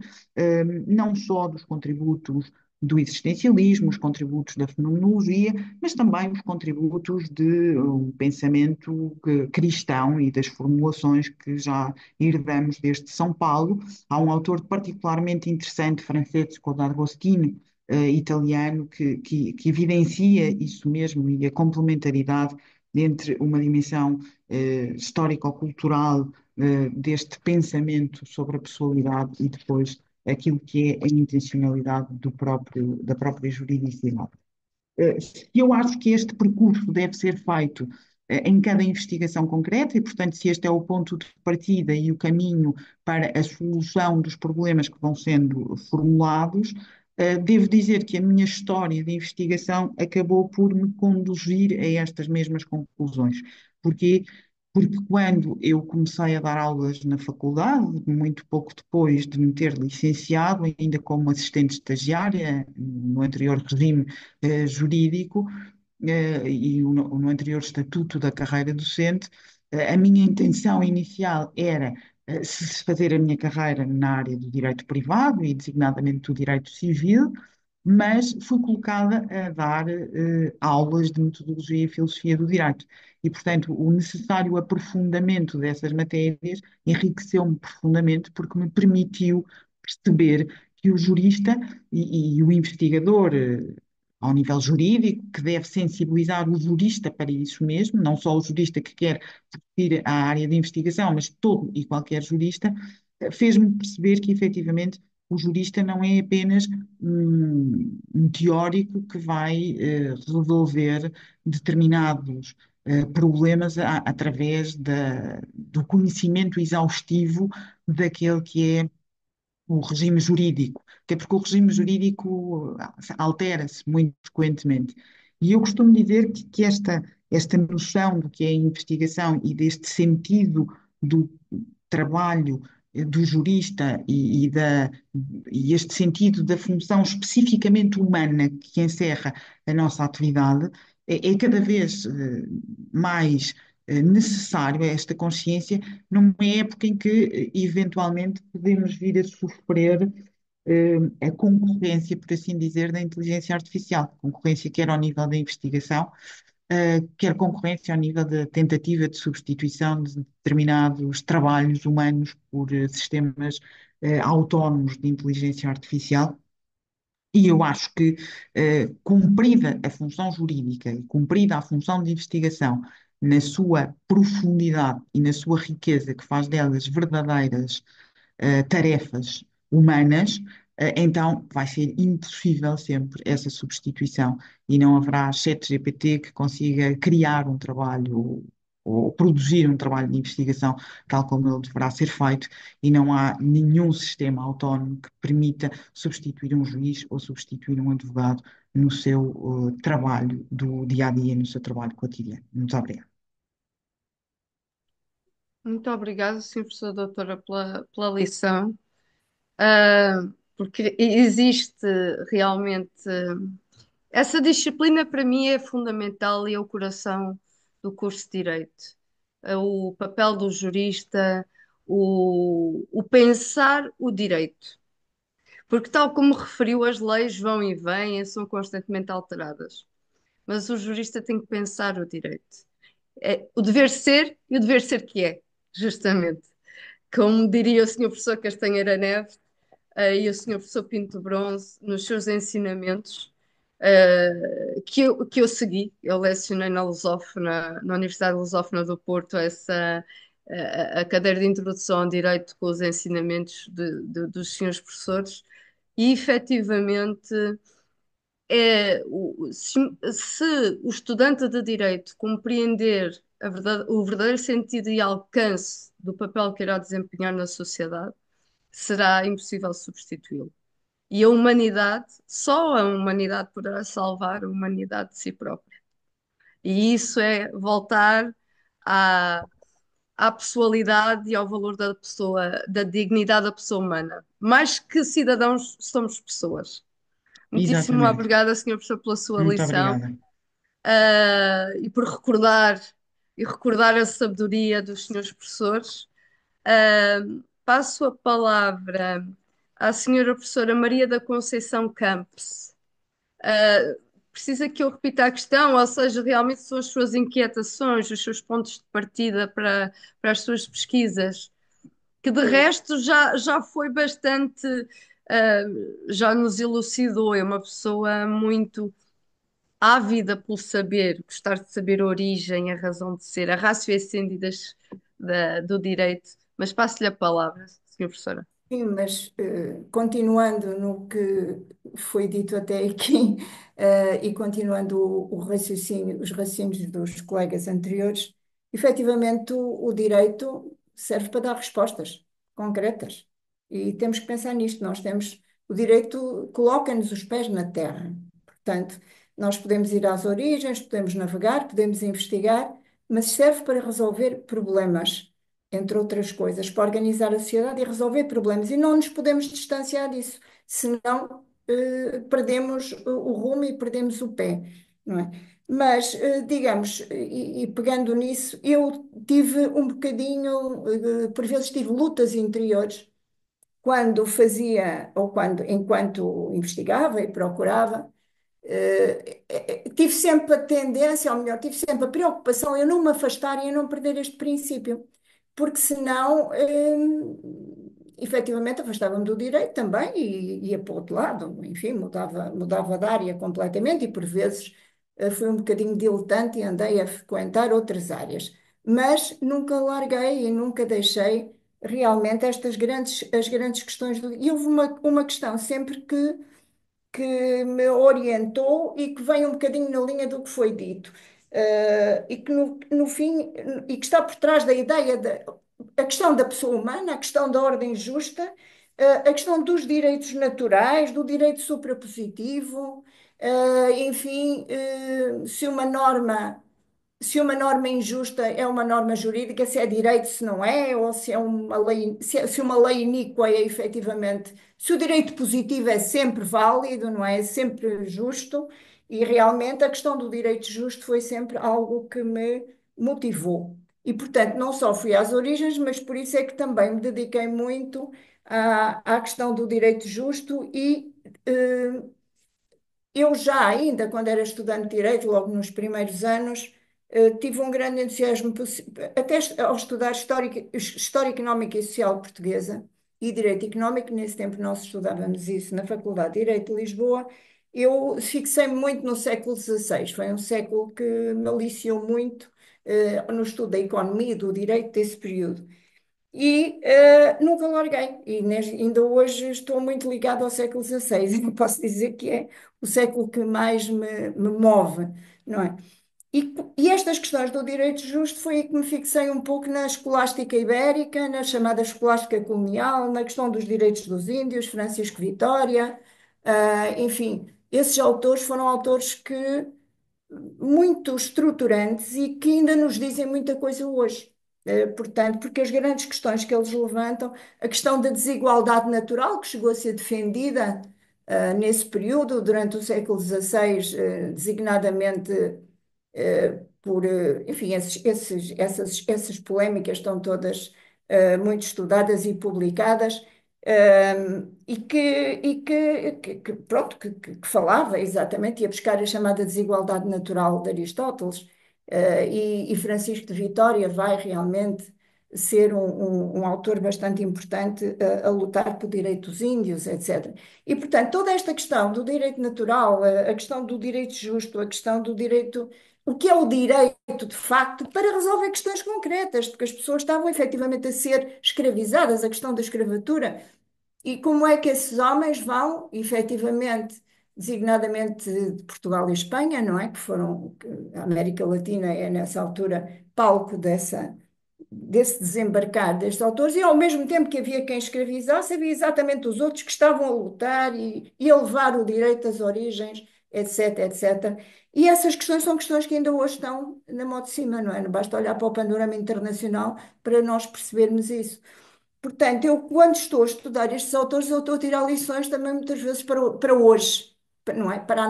não só dos contributos do existencialismo, os contributos da fenomenologia, mas também os contributos de um pensamento cristão e das formulações que já herdamos desde São Paulo. Há um autor particularmente interessante, Francesco d'Agostino, italiano, que evidencia isso mesmo e a complementaridade entre uma dimensão histórico-cultural deste pensamento sobre a pessoalidade e depois aquilo que é a intencionalidade da própria juridicidade. Eu acho que este percurso deve ser feito em cada investigação concreta e, portanto, se este é o ponto de partida e o caminho para a solução dos problemas que vão sendo formulados, devo dizer que a minha história de investigação acabou por me conduzir a estas mesmas conclusões. Porquê? Porque quando eu comecei a dar aulas na faculdade, muito pouco depois de me ter licenciado, ainda como assistente estagiária, no anterior regime jurídico, e no anterior estatuto da carreira docente, a minha intenção inicial era se fazer a minha carreira na área do direito privado e designadamente do direito civil, mas fui colocada a dar aulas de metodologia e filosofia do direito. E, portanto, o necessário aprofundamento dessas matérias enriqueceu-me profundamente porque me permitiu perceber que o jurista e o investigador, ao nível jurídico, que deve sensibilizar o jurista para isso mesmo, não só o jurista que quer ir à área de investigação, mas todo e qualquer jurista, fez-me perceber que, efetivamente, o jurista não é apenas um teórico que vai resolver determinados problemas através do conhecimento exaustivo daquele que é o regime jurídico, até porque o regime jurídico altera-se muito frequentemente. E eu costumo dizer que esta noção do que é investigação e deste sentido do trabalho do jurista e este sentido da função especificamente humana que encerra a nossa atividade é cada vez mais necessário esta consciência numa época em que eventualmente podemos vir a sofrer a concorrência, por assim dizer, da inteligência artificial. Concorrência quer ao nível da investigação, quer concorrência ao nível da tentativa de substituição de determinados trabalhos humanos por sistemas autónomos de inteligência artificial. E eu acho que, cumprida a função jurídica e cumprida a função de investigação na sua profundidade e na sua riqueza, que faz delas verdadeiras tarefas humanas, então vai ser impossível sempre essa substituição e não haverá ChatGPT que consiga criar um trabalho ou produzir um trabalho de investigação tal como ele deverá ser feito e não há nenhum sistema autónomo que permita substituir um juiz ou substituir um advogado no seu trabalho do dia a dia, no seu trabalho cotidiano. Muito obrigada. Muito obrigada, Sr. Professor Doutora, pela lição. Porque existe realmente essa disciplina para mim é fundamental e é o coração do curso de Direito. O papel do jurista, o pensar o direito. Porque, tal como referiu, as leis vão e vêm, são constantemente alteradas. Mas o jurista tem que pensar o direito. É o dever ser e o dever ser que é, justamente. Como diria o senhor professor Castanheira Neves, e o senhor professor Pinto Bronze nos seus ensinamentos que eu segui. Eu lecionei na Lusófona, na Universidade Lusófona do Porto, a cadeira de introdução ao direito com os ensinamentos dos senhores professores, e efetivamente se o estudante de direito compreender o verdadeiro sentido e alcance do papel que irá desempenhar na sociedade, será impossível substituí-lo. E a humanidade, só a humanidade poderá salvar a humanidade de si própria. E isso é voltar à, à pessoalidade e ao valor da pessoa, da dignidade da pessoa humana. Mais que cidadãos, somos pessoas. Muitíssimo Exatamente. obrigada, Senhor Professor, pela sua Muito lição, obrigada. e por recordar a sabedoria dos senhores professores. Passo a palavra à senhora professora Maria da Conceição Campos. Precisa que eu repita a questão, ou seja, realmente são as suas inquietações, os seus pontos de partida para as suas pesquisas, que de resto já foi bastante, já nos elucidou. É uma pessoa muito ávida pelo saber, gostar de saber a origem, a razão de ser, a ratio essêndi do direito. Mas passo-lhe a palavra, senhora professora. Sim, mas continuando no que foi dito até aqui, e continuando o raciocínio, os raciocínios dos colegas anteriores, efetivamente o direito serve para dar respostas concretas. E temos que pensar nisto. O direito coloca-nos os pés na terra. Portanto, nós podemos ir às origens, podemos navegar, podemos investigar, mas serve para resolver problemas, entre outras coisas, para organizar a sociedade e resolver problemas. E não nos podemos distanciar disso, senão perdemos o rumo e perdemos o pé, não é? Mas, digamos, e pegando nisso, eu tive um bocadinho, por vezes tive lutas interiores quando fazia, ou quando, enquanto investigava e procurava, tive sempre a tendência, ou melhor, tive sempre a preocupação em eu não me afastar e em não perder este princípio, porque senão, efetivamente, afastava-me do direito também e ia para o outro lado, enfim, mudava de área completamente e por vezes fui um bocadinho diletante e andei a frequentar outras áreas, mas nunca larguei e nunca deixei realmente as grandes questões E houve uma questão sempre que me orientou e que vem um bocadinho na linha do que foi dito. E que no fim, e que está por trás da ideia da a questão da pessoa humana, a questão da ordem justa, a questão dos direitos naturais, do direito suprapositivo, enfim, se uma norma injusta é uma norma jurídica, se é direito, se não é, ou se é uma lei, se uma lei iníqua é efetivamente, se o direito positivo é sempre válido, não é? É sempre justo, e realmente a questão do direito justo foi sempre algo que me motivou. E, portanto, não só fui às origens, mas por isso é que também me dediquei muito à questão do direito justo eh, eu já, ainda quando era estudante de Direito, logo nos primeiros anos, tive um grande entusiasmo, até ao estudar História Económica e Social Portuguesa e Direito Económico, nesse tempo nós estudávamos isso na Faculdade de Direito de Lisboa, eu fixei-me muito no século XVI, foi um século que me aliciou muito, no estudo da economia e do direito desse período. E nunca larguei. E ainda hoje estou muito ligada ao século XVI. Eu posso dizer que é o século que mais me move, não é? E estas questões do direito justo foi aí que me fixei um pouco na escolástica ibérica, na chamada escolástica colonial, na questão dos direitos dos índios, Francisco Vitória, enfim, esses autores foram autores que muito estruturantes e que ainda nos dizem muita coisa hoje. Portanto, porque as grandes questões que eles levantam, a questão da desigualdade natural, que chegou a ser defendida nesse período, durante o século XVI, designadamente enfim, essas polémicas estão todas muito estudadas e publicadas, pronto, que falava exatamente, ia buscar a chamada desigualdade natural de Aristóteles, e Francisco de Vitória vai realmente ser um autor bastante importante a lutar pelo direito dos índios, etc. E, portanto, toda esta questão do direito natural, a questão do direito justo, a questão do direito o que é o direito, de facto, para resolver questões concretas, porque as pessoas estavam efetivamente a ser escravizadas, a questão da escravatura, e como é que esses homens vão, efetivamente, designadamente de Portugal e Espanha, não é? Que foram, a América Latina é nessa altura palco desse desembarcar destes autores, e ao mesmo tempo que havia quem escravizasse, havia exatamente os outros que estavam a lutar e a levar o direito às origens, etc, etc. E essas questões são questões que ainda hoje estão na moda de cima, não é? Não basta olhar para o panorama internacional para nós percebermos isso. Portanto, eu quando estou a estudar estes autores, eu estou a tirar lições também muitas vezes para hoje, não é? Para a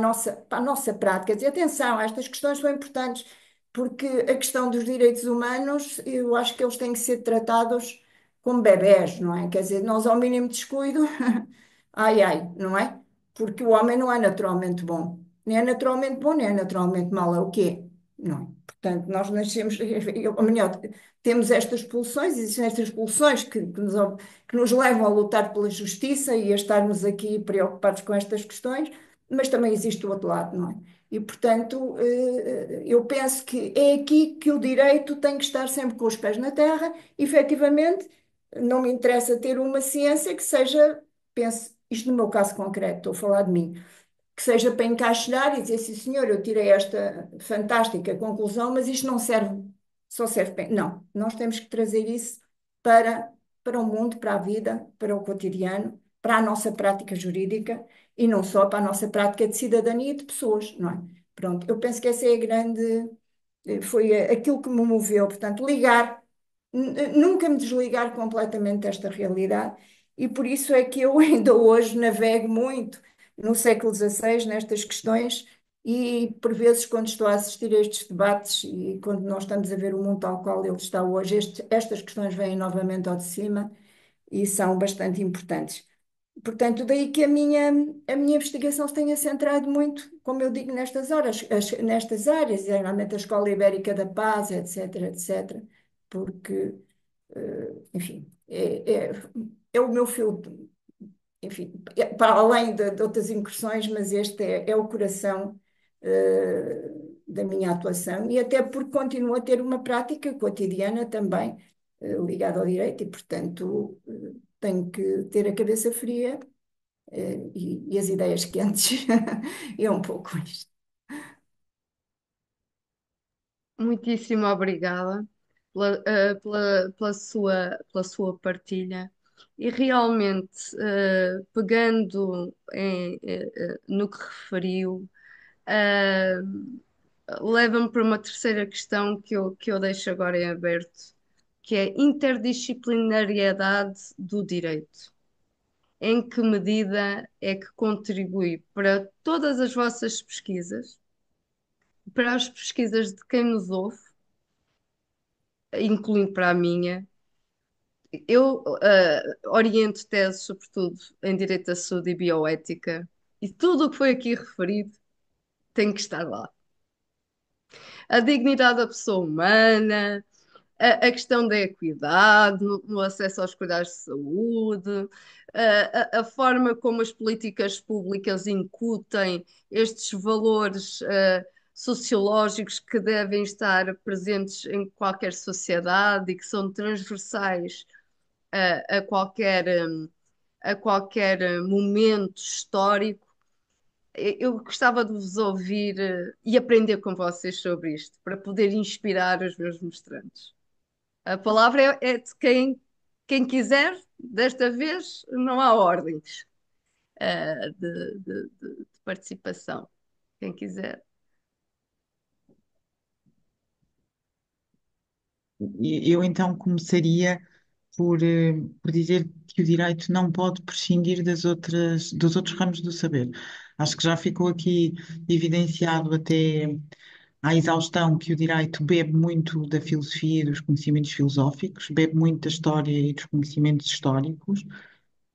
nossa prática. Quer dizer, atenção, estas questões são importantes, porque a questão dos direitos humanos, eu acho que eles têm que ser tratados como bebés, não é? Quer dizer, nós ao mínimo descuido, ai ai, não é? Porque o homem não é naturalmente bom. Nem é naturalmente bom, nem é naturalmente mau, é o quê? Não é? Portanto, nós nascemos, ou melhor, temos estas pulsões, existem estas pulsões que nos levam a lutar pela justiça e a estarmos aqui preocupados com estas questões, mas também existe o outro lado, não é? E, portanto, eu penso que é aqui que o direito tem que estar sempre com os pés na terra. Efetivamente, não me interessa ter uma ciência que seja, penso, isto no meu caso concreto, estou a falar de mim, que seja para encaixilhar e dizer, sim, senhor, eu tirei esta fantástica conclusão, mas isto não serve, só serve para... Não, nós temos que trazer isso para, para o mundo, para a vida, para o cotidiano, para a nossa prática jurídica e não só para a nossa prática de cidadania e de pessoas, não é? Pronto, eu penso que essa é a grande... Foi aquilo que me moveu, portanto, nunca me desligar completamente desta realidade e por isso é que eu ainda hoje navego muito no século XVI nestas questões e por vezes quando estou a assistir a estes debates e quando nós estamos a ver o mundo tal qual ele está hoje, estas questões vêm novamente ao de cima e são bastante importantes. Portanto, daí que a minha investigação se tenha centrado muito, como eu digo, nestas horas, nestas áreas, geralmente a Escola Ibérica da Paz, etc, etc, porque, enfim, é o meu fio, enfim, para além de outras incursões, mas este é o coração, da minha atuação e até porque continuo a ter uma prática cotidiana também ligado ao direito e, portanto, tenho que ter a cabeça fria, e as ideias quentes. É um pouco isto. Muitíssimo obrigada pela sua partilha. E realmente, pegando no que referiu, eh, leva-me para uma terceira questão que eu deixo agora em aberto, que é interdisciplinariedade do direito. Em que medida é que contribui para todas as vossas pesquisas, para as pesquisas de quem nos ouve, incluindo para a minha? Eu oriento teses, sobretudo em Direito da Saúde e Bioética, e tudo o que foi aqui referido tem que estar lá. A dignidade da pessoa humana, a questão da equidade no acesso aos cuidados de saúde, a forma como as políticas públicas incutem estes valores sociológicos que devem estar presentes em qualquer sociedade e que são transversais a qualquer momento histórico. Eu gostava de vos ouvir e aprender com vocês sobre isto, para poder inspirar os meus mestrantes. A palavra é de quem quiser, desta vez não há ordens de participação. Quem quiser. Eu então começaria por dizer que o direito não pode prescindir dos outros ramos do saber. Acho que já ficou aqui evidenciado até à exaustão que o direito bebe muito da filosofia e dos conhecimentos filosóficos, bebe muito da história e dos conhecimentos históricos.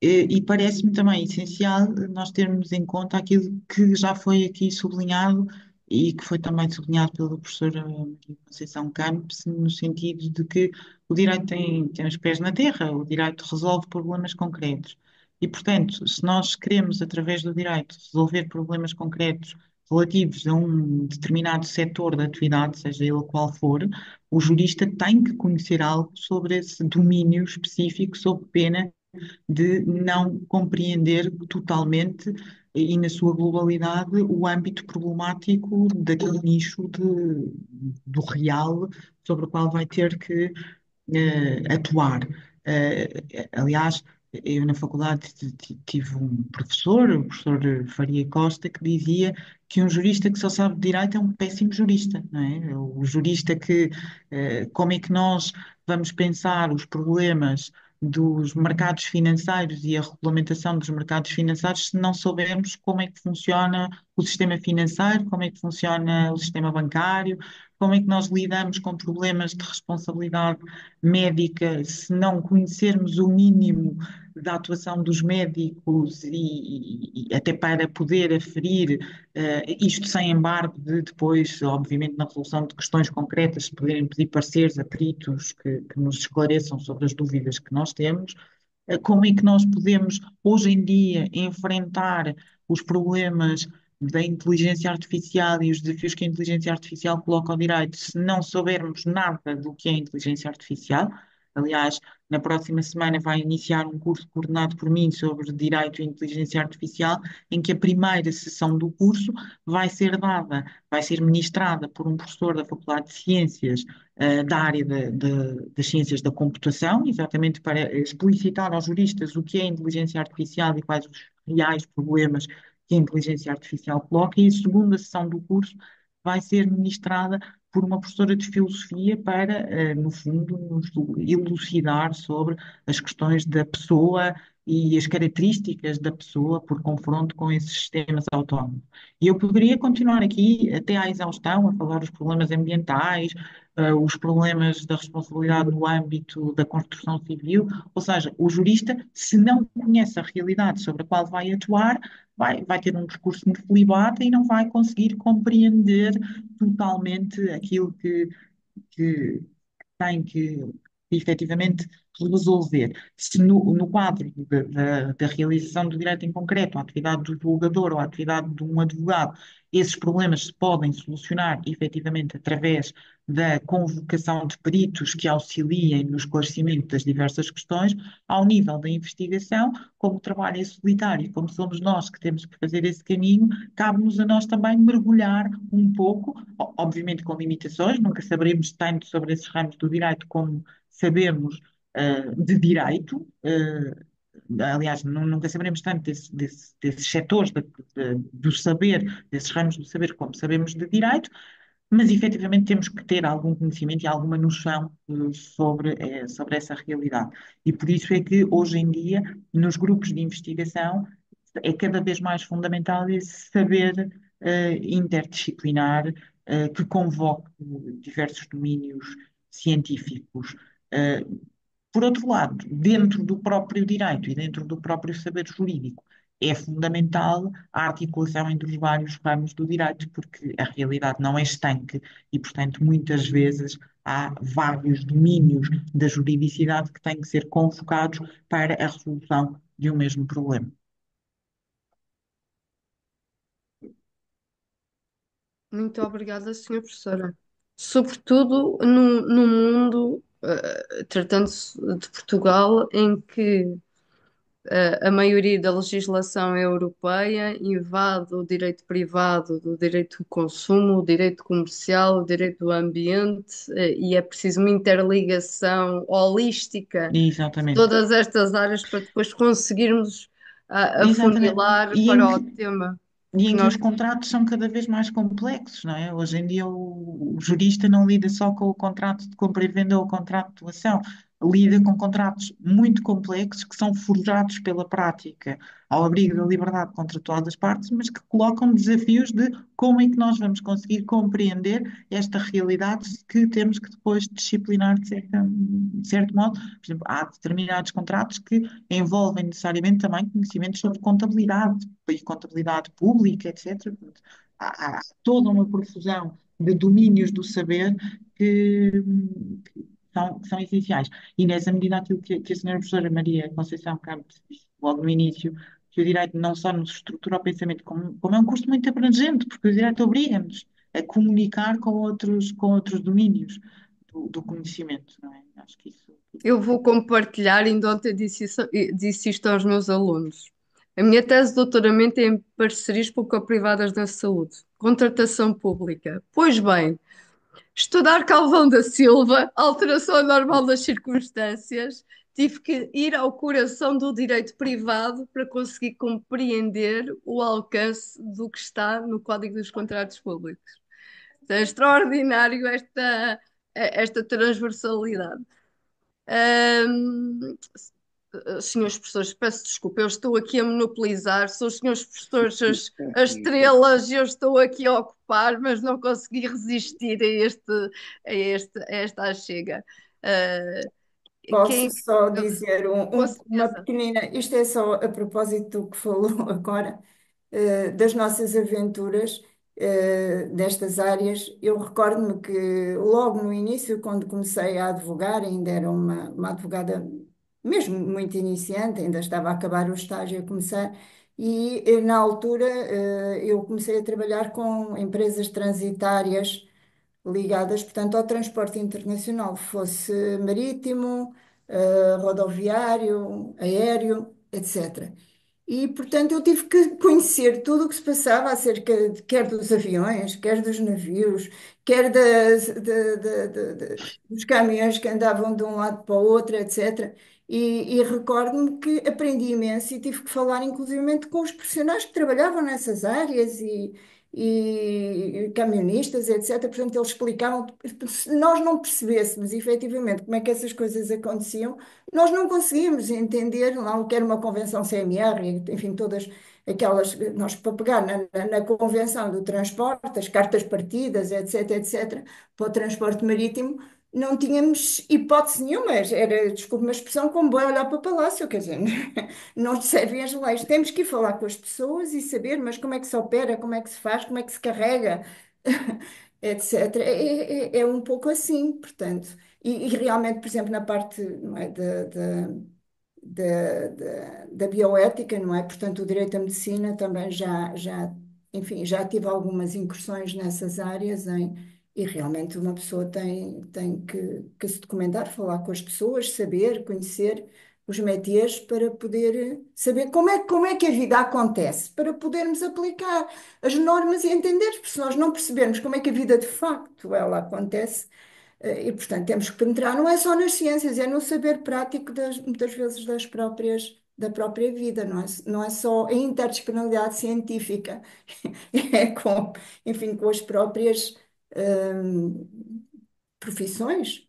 E parece-me também essencial nós termos em conta aquilo que já foi aqui sublinhado e que foi também sublinhado pela professora Maria Conceição Campos, no sentido de que o direito tem os pés na terra, o direito resolve problemas concretos. E, portanto, se nós queremos, através do direito, resolver problemas concretos relativos a um determinado setor de atividade, seja ele qual for, o jurista tem que conhecer algo sobre esse domínio específico, sob pena de não compreender totalmente e na sua globalidade o âmbito problemático daquele nicho do real sobre o qual vai ter que atuar. Aliás, eu na faculdade tive um professor, o professor Faria Costa, que dizia que um jurista que só sabe de direito é um péssimo jurista, não é? O jurista como é que nós vamos pensar os problemas dos mercados financeiros e a regulamentação dos mercados financeiros se não soubermos como é que funciona o sistema financeiro, como é que funciona o sistema bancário, como é que nós lidamos com problemas de responsabilidade médica, se não conhecermos o mínimo da atuação dos médicos e até para poder aferir isto sem embargo de depois, obviamente, na resolução de questões concretas, se poderem pedir pareceres a peritos que nos esclareçam sobre as dúvidas que nós temos, como é que nós podemos, hoje em dia, enfrentar os problemas da inteligência artificial e os desafios que a inteligência artificial coloca ao direito, se não soubermos nada do que é inteligência artificial. Aliás, na próxima semana vai iniciar um curso coordenado por mim sobre direito e inteligência artificial, em que a primeira sessão do curso vai ser ministrada por um professor da Faculdade de Ciências, da área das ciências da computação, exatamente para explicitar aos juristas o que é inteligência artificial e quais os reais problemas que a inteligência artificial coloca, e a segunda sessão do curso vai ser ministrada por uma professora de filosofia para, no fundo, nos elucidar sobre as questões da pessoa e as características da pessoa por confronto com esses sistemas autónomos. E eu poderia continuar aqui até à exaustão a falar dos problemas ambientais, os problemas da responsabilidade no âmbito da construção civil, ou seja, o jurista, se não conhece a realidade sobre a qual vai atuar, vai ter um discurso muito flibado e não vai conseguir compreender totalmente aquilo que tem que efetivamente resolver. Se no quadro da realização do direito em concreto, a atividade do julgador ou a atividade de um advogado, esses problemas se podem solucionar efetivamente através da convocação de peritos que auxiliem no esclarecimento das diversas questões, ao nível da investigação, como o trabalho é solitário, como somos nós que temos que fazer esse caminho, cabe-nos a nós também mergulhar um pouco, obviamente com limitações, nunca saberemos tanto sobre esses ramos do direito como sabemos de direito. Aliás, nunca saberemos tanto desses setores do saber, desses ramos do saber, como sabemos de direito, mas efetivamente temos que ter algum conhecimento e alguma noção sobre essa realidade. E por isso é que hoje em dia, nos grupos de investigação, é cada vez mais fundamental esse saber interdisciplinar que convoque diversos domínios científicos. Eh, por outro lado, dentro do próprio direito e dentro do próprio saber jurídico, é fundamental a articulação entre os vários ramos do direito, porque a realidade não é estanque e, portanto, muitas vezes há vários domínios da juridicidade que têm que ser convocados para a resolução de um mesmo problema. Muito obrigada, senhora professora. Sobretudo no mundo, tratando-se de Portugal, em que a maioria da legislação é europeia invade o direito privado do direito do consumo, o direito comercial, o direito do ambiente, e é preciso uma interligação holística de Exatamente. todas estas áreas para depois conseguirmos Exatamente. afunilar E em para o que, tema E que em que nós. os contratos são cada vez mais complexos, não é? Hoje em dia o jurista não lida só com o contrato de compra e venda ou o contrato de doação, lida com contratos muito complexos que são forjados pela prática ao abrigo da liberdade contratual das partes, mas que colocam desafios de como é que nós vamos conseguir compreender esta realidade que temos que depois disciplinar de certo modo. Por exemplo, há determinados contratos que envolvem necessariamente também conhecimentos sobre contabilidade e contabilidade pública, etc. Portanto, há toda uma profusão de domínios do saber que são essenciais. E nessa medida, aquilo que a senhora professora Maria Conceição Campos disse logo no início, que o direito não só nos estrutura o pensamento, como é um curso muito abrangente, porque o direito obriga-nos a comunicar com outros domínios do conhecimento, não é? Acho que isso Eu vou compartilhar, ainda ontem disse isto aos meus alunos. A minha tese de doutoramento é em parcerias público-privadas na saúde, contratação pública. Pois bem, estudar Calvão da Silva, alteração normal das circunstâncias, tive que ir ao coração do direito privado para conseguir compreender o alcance do que está no Código dos Contratos Públicos. Então, é extraordinário esta transversalidade. Ahm, Senhores professores, peço desculpa, eu estou aqui a monopolizar, são os senhores professores as estrelas e eu estou aqui a ocupar, mas não consegui resistir a esta achega. Ah, Posso quem, só dizer com uma certeza. pequenina, isto é só a propósito do que falou agora, das nossas aventuras, nestas áreas. Eu recordo-me que logo no início, quando comecei a advogar, ainda era uma advogada mesmo muito iniciante, ainda estava a acabar o estágio a começar, e na altura eu comecei a trabalhar com empresas transitárias ligadas, portanto, ao transporte internacional, fosse marítimo, rodoviário, aéreo, etc. E, portanto, eu tive que conhecer tudo o que se passava acerca quer dos aviões, quer dos navios, quer dos caminhões que andavam de um lado para o outro, etc. E recordo-me que aprendi imenso e tive que falar, inclusivamente, com os profissionais que trabalhavam nessas áreas e camionistas, etc. Portanto, eles explicavam, se nós não percebêssemos efetivamente como é que essas coisas aconteciam, nós não conseguimos entender lá o que era uma convenção CMR, enfim, todas aquelas, nós para pegar na convenção do transporte, as cartas partidas, etc, etc, para o transporte marítimo, não tínhamos hipótese nenhuma, era, desculpe uma expressão, como boi olhar para o palácio, quer dizer, não servem as leis. Temos que ir falar com as pessoas e saber, mas como é que se opera, como é que se faz, como é que se carrega, etc. É um pouco assim, portanto. E realmente, por exemplo, na parte, não é, da bioética, não é? Portanto, o direito à medicina também enfim, já tive algumas incursões nessas áreas e realmente uma pessoa tem que se documentar, falar com as pessoas, saber, conhecer os métiers para poder saber como é que a vida acontece, para podermos aplicar as normas e entender, porque se nós não percebermos como é que a vida de facto ela acontece, e, portanto, temos que penetrar, não é só nas ciências, é no saber prático muitas vezes da própria vida, não é só a interdisciplinaridade científica, é enfim, com as próprias hum, profissões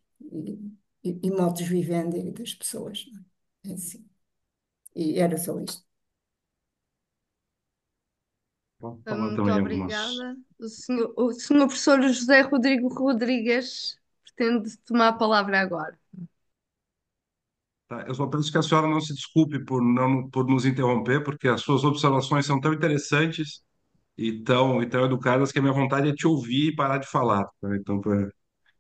e modos de vivendi das pessoas, não é? É assim. E era só isto. Vou falar Muito também algumas. obrigada. O senhor professor José Rodrigo Rodrigues pretende tomar a palavra agora. Tá? Eu só peço que a senhora não se desculpe por nos interromper, porque as suas observações são tão interessantes e tão educadas que a minha vontade é te ouvir e parar de falar. Tá? Então, quer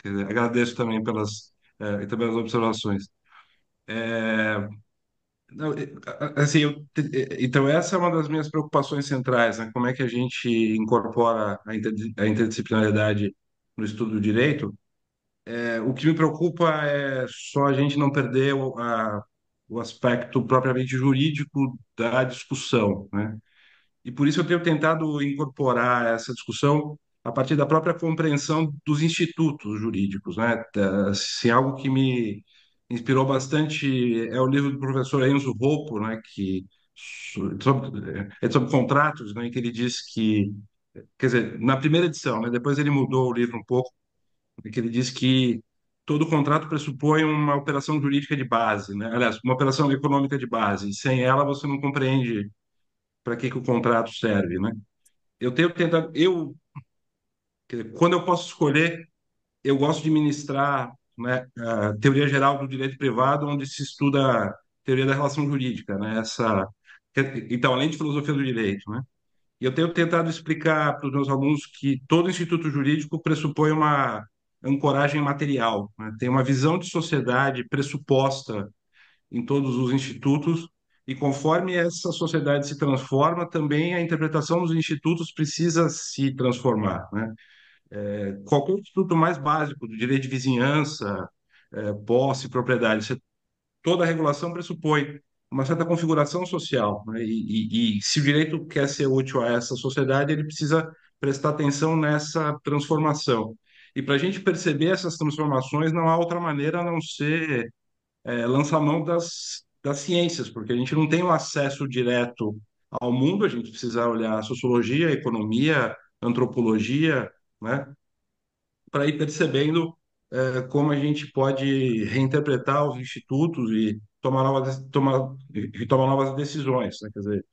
dizer, agradeço também e também as observações. É, não, assim, então essa é uma das minhas preocupações centrais, né? Como é que a gente incorpora a interdisciplinaridade no estudo do direito? O que me preocupa é só a gente não perder o aspecto propriamente jurídico da discussão, né? E por isso eu tenho tentado incorporar essa discussão a partir da própria compreensão dos institutos jurídicos, né? Assim, algo que me inspirou bastante é o livro do professor Enzo Rocco, né? É sobre contratos, né? Em que ele diz que, quer dizer, na primeira edição, né? Depois ele mudou o livro um pouco, em que ele diz que todo contrato pressupõe uma operação jurídica de base, né? Aliás, uma operação econômica de base. E sem ela você não compreende para que o contrato serve, né? Eu tenho tentado, quer dizer, quando eu posso escolher, eu gosto de ministrar, né, a teoria geral do direito privado, onde se estuda a teoria da relação jurídica, né? Então, além de filosofia do direito, né? E eu tenho tentado explicar para os meus alunos que todo instituto jurídico pressupõe uma ancoragem material, né? Tem uma visão de sociedade pressuposta em todos os institutos, e conforme essa sociedade se transforma, também a interpretação dos institutos precisa se transformar, né? Qualquer instituto mais básico do direito de vizinhança, posse, propriedade, toda a regulação pressupõe uma certa configuração social, né? E se o direito quer ser útil a essa sociedade, ele precisa prestar atenção nessa transformação. E para a gente perceber essas transformações, não há outra maneira a não ser lançar mão das ciências, porque a gente não tem um acesso direto ao mundo, a gente precisa olhar sociologia, economia, antropologia, né, para ir percebendo como a gente pode reinterpretar os institutos e tomar novas decisões, né? Quer dizer,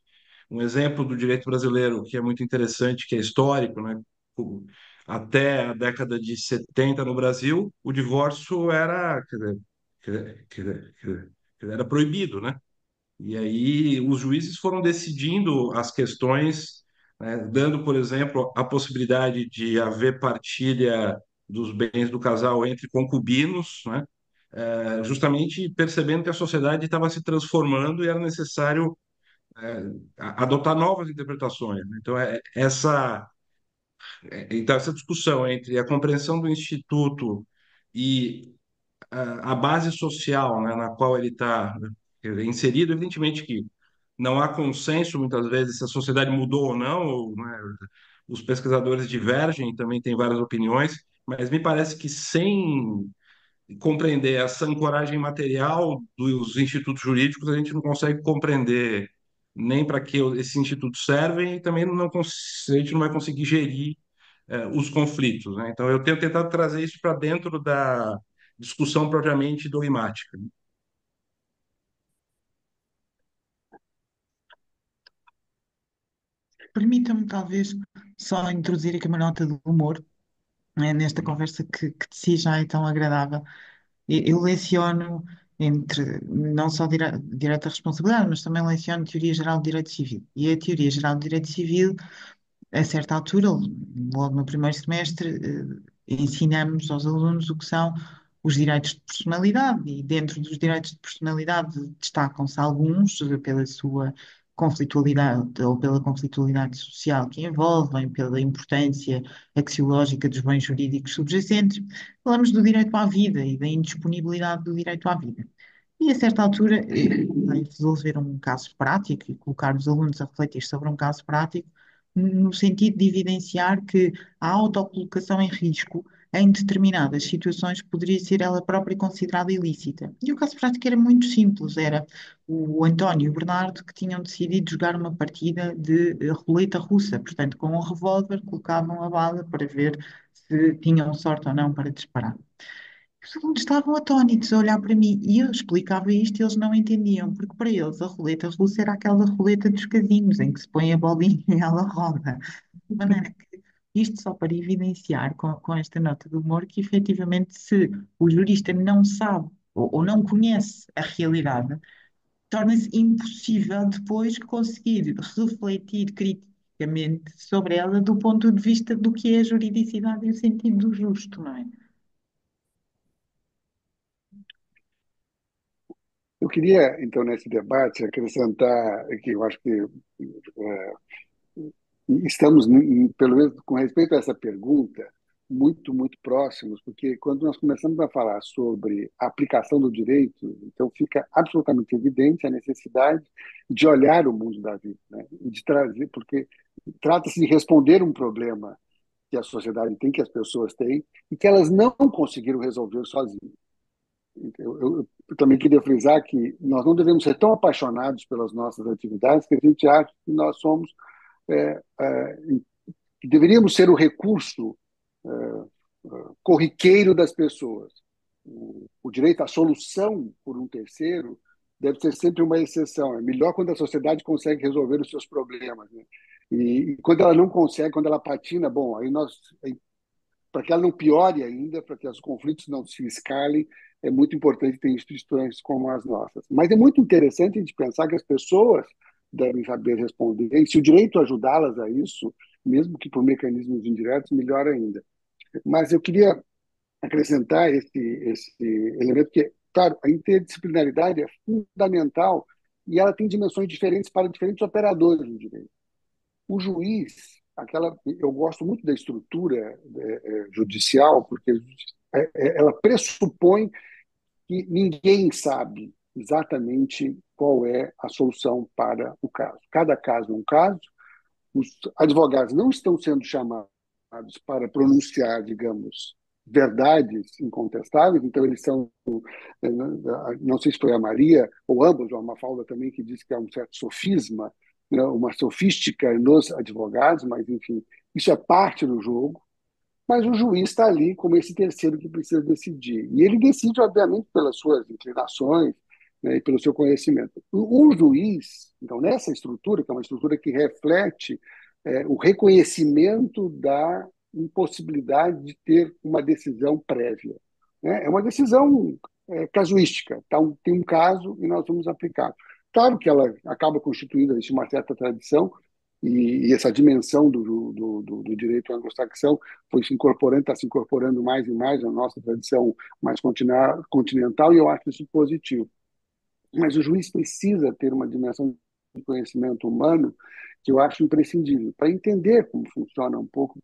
um exemplo do direito brasileiro que é muito interessante, que é histórico, né? O- Até a década de 70 no Brasil, o divórcio era, era proibido, né? E aí os juízes foram decidindo as questões, né, dando, por exemplo, a possibilidade de haver partilha dos bens do casal entre concubinos, né? Justamente percebendo que a sociedade estava se transformando e era necessário adotar novas interpretações, né? Então, então, essa discussão entre a compreensão do instituto e a base social, né, na qual ele está inserido, evidentemente que não há consenso muitas vezes se a sociedade mudou ou não, né, os pesquisadores divergem, também tem várias opiniões, mas me parece que sem compreender essa ancoragem material dos institutos jurídicos, a gente não consegue compreender nem para que esses institutos servem e também a gente não vai conseguir gerir os conflitos, né? Então, eu tenho tentado trazer isso para dentro da discussão propriamente dogmática. Permita-me, talvez, só introduzir aqui uma nota de humor, nesta conversa que de si já é tão agradável. Eu leciono não só direito à responsabilidade, mas também leciono Teoria Geral de Direito Civil. E a Teoria Geral de Direito Civil, a certa altura, logo no primeiro semestre, ensinamos aos alunos o que são os direitos de personalidade, e dentro dos direitos de personalidade destacam-se alguns pela sua conflitualidade ou pela conflitualidade social que envolvem, pela importância axiológica dos bens jurídicos subjacentes. Falamos do direito à vida e da indisponibilidade do direito à vida. E a certa altura, vai resolver um caso prático e colocar os alunos a refletir sobre um caso prático, no sentido de evidenciar que a autocolocação em risco, em determinadas situações, poderia ser ela própria considerada ilícita. E o caso prático era muito simples: era o António e o Bernardo que tinham decidido jogar uma partida de roleta russa, portanto, com um revólver, colocavam a bala para ver se tinham sorte ou não para disparar. Os alunos estavam atónitos a olhar para mim e eu explicava isto e eles não entendiam, porque para eles a roleta russa era aquela roleta dos casinos, em que se põe a bolinha e ela roda. De maneira que isto só para evidenciar com esta nota de humor que efetivamente se o jurista não sabe ou não conhece a realidade, torna-se impossível depois conseguir refletir criticamente sobre ela do ponto de vista do que é a juridicidade e o sentido do justo, não é? Eu queria, então, nesse debate, acrescentar que eu acho que estamos, pelo menos com respeito a essa pergunta, muito próximos, porque quando nós começamos a falar sobre a aplicação do direito, então fica absolutamente evidente a necessidade de olhar o mundo da vida, né? E de trazer, porque trata-se de responder um problema que a sociedade tem, que as pessoas têm, e que elas não conseguiram resolver sozinhas. Eu também queria frisar que nós não devemos ser tão apaixonados pelas nossas atividades que a gente acha que nós somos, é, é, que deveríamos ser o recurso corriqueiro das pessoas. O direito à solução por um terceiro deve ser sempre uma exceção. É melhor quando a sociedade consegue resolver os seus problemas, né? E quando ela não consegue, quando ela patina, bom, aí nós, para que ela não piore ainda, para que os conflitos não se escalem, é muito importante ter instituições como as nossas. Mas é muito interessante a gente pensar que as pessoas devem saber responder, e se o direito ajudá-las a isso, mesmo que por mecanismos indiretos, melhor ainda. Mas eu queria acrescentar esse elemento que, claro, a interdisciplinaridade é fundamental e ela tem dimensões diferentes para diferentes operadores do direito. O juiz, eu gosto muito da estrutura judicial, porque ela pressupõe que ninguém sabe exatamente qual é a solução para o caso. Cada caso é um caso, os advogados não estão sendo chamados para pronunciar, digamos, verdades incontestáveis, então eles são, não sei se foi a Maria, ou ambos, ou a Mafalda também, que disse que há um certo sofisma, né, uma sofística nos advogados, mas, enfim, isso é parte do jogo, mas o juiz está ali como esse terceiro que precisa decidir. E ele decide, obviamente, pelas suas inclinações, né, e pelo seu conhecimento. O juiz, então, nessa estrutura, que é uma estrutura que reflete o reconhecimento da impossibilidade de ter uma decisão prévia, né? É uma decisão casuística. Então, tem um caso e nós vamos aplicar. Claro que ela acaba constituindo uma certa tradição, e essa dimensão do direito anglo-saxão foi se incorporando, está se incorporando mais e mais na nossa tradição mais continental, e eu acho isso positivo. Mas o juiz precisa ter uma dimensão de conhecimento humano que eu acho imprescindível para entender como funciona um pouco,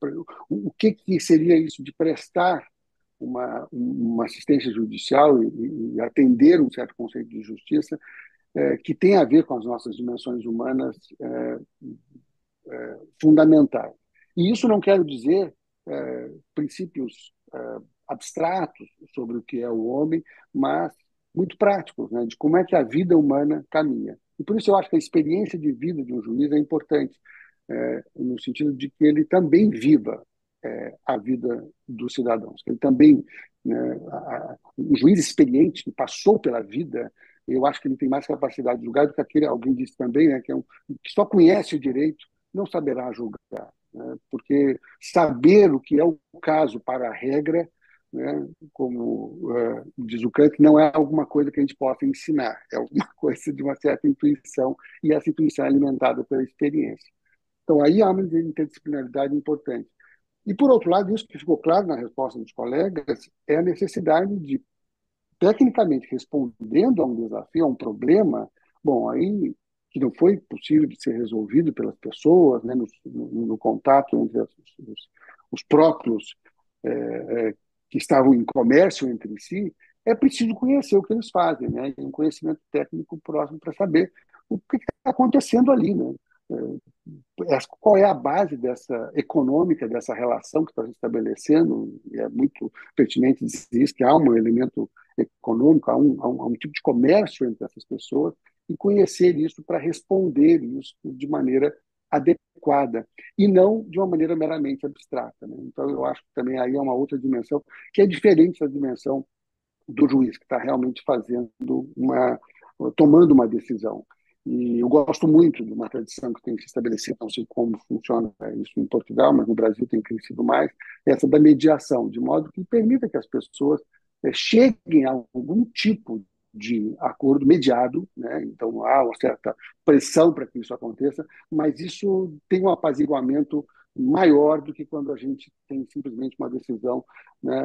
o que seria isso de prestar uma assistência judicial e atender um certo conceito de justiça que tem a ver com as nossas dimensões humanas fundamentais. E isso não quer dizer princípios abstratos sobre o que é o homem, mas muito práticos, né, de como é que a vida humana caminha. E por isso eu acho que a experiência de vida de um juiz é importante, no sentido de que ele também viva a vida dos cidadãos. Ele também, né, um juiz experiente que passou pela vida, eu acho que ele tem mais capacidade de julgar do que aquele, alguém disse também, né, que só conhece o direito, não saberá julgar, né, porque saber o que é o caso para a regra, né, como diz o Kant, não é alguma coisa que a gente possa ensinar, é alguma coisa de uma certa intuição, e essa intuição é alimentada pela experiência. Então, aí há uma interdisciplinaridade importante. E, por outro lado, isso que ficou claro na resposta dos colegas é a necessidade de, tecnicamente, respondendo a um desafio, a um problema, bom, aí que não foi possível de ser resolvido pelas pessoas, né, no contato entre os próprios é, que estavam em comércio entre si, é preciso conhecer o que eles fazem, né, e um conhecimento técnico próximo para saber o que está acontecendo ali, né. Qual é a base dessa econômica, dessa relação que está se estabelecendo, e é muito pertinente dizer isso, que há um elemento econômico, há um tipo de comércio entre essas pessoas, e conhecer isso para responder isso de maneira adequada, e não de uma maneira meramente abstrata, né? Então, eu acho que também aí é uma outra dimensão, que é diferente da dimensão do juiz, que está realmente tomando uma decisão. E eu gosto muito de uma tradição que tem se estabelecido, não sei como funciona isso em Portugal, mas no Brasil tem crescido mais, essa da mediação, de modo que permita que as pessoas cheguem a algum tipo de acordo mediado, né? Então há uma certa pressão para que isso aconteça, mas isso tem um apaziguamento maior do que quando a gente tem simplesmente uma decisão, né,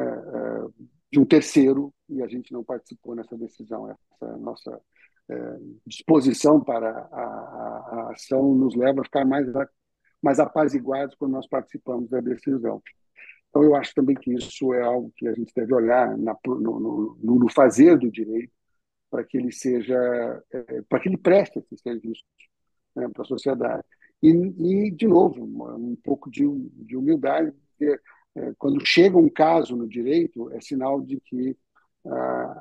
de um terceiro e a gente não participou nessa decisão. Essa nossa disposição para a ação nos leva a ficar mais apaziguados quando nós participamos da decisão. Então, eu acho também que isso é algo que a gente deve olhar no fazer do direito para que ele seja, para que ele preste esse serviço, né, para a sociedade. De novo, um pouco de humildade, porque quando chega um caso no direito, é sinal de que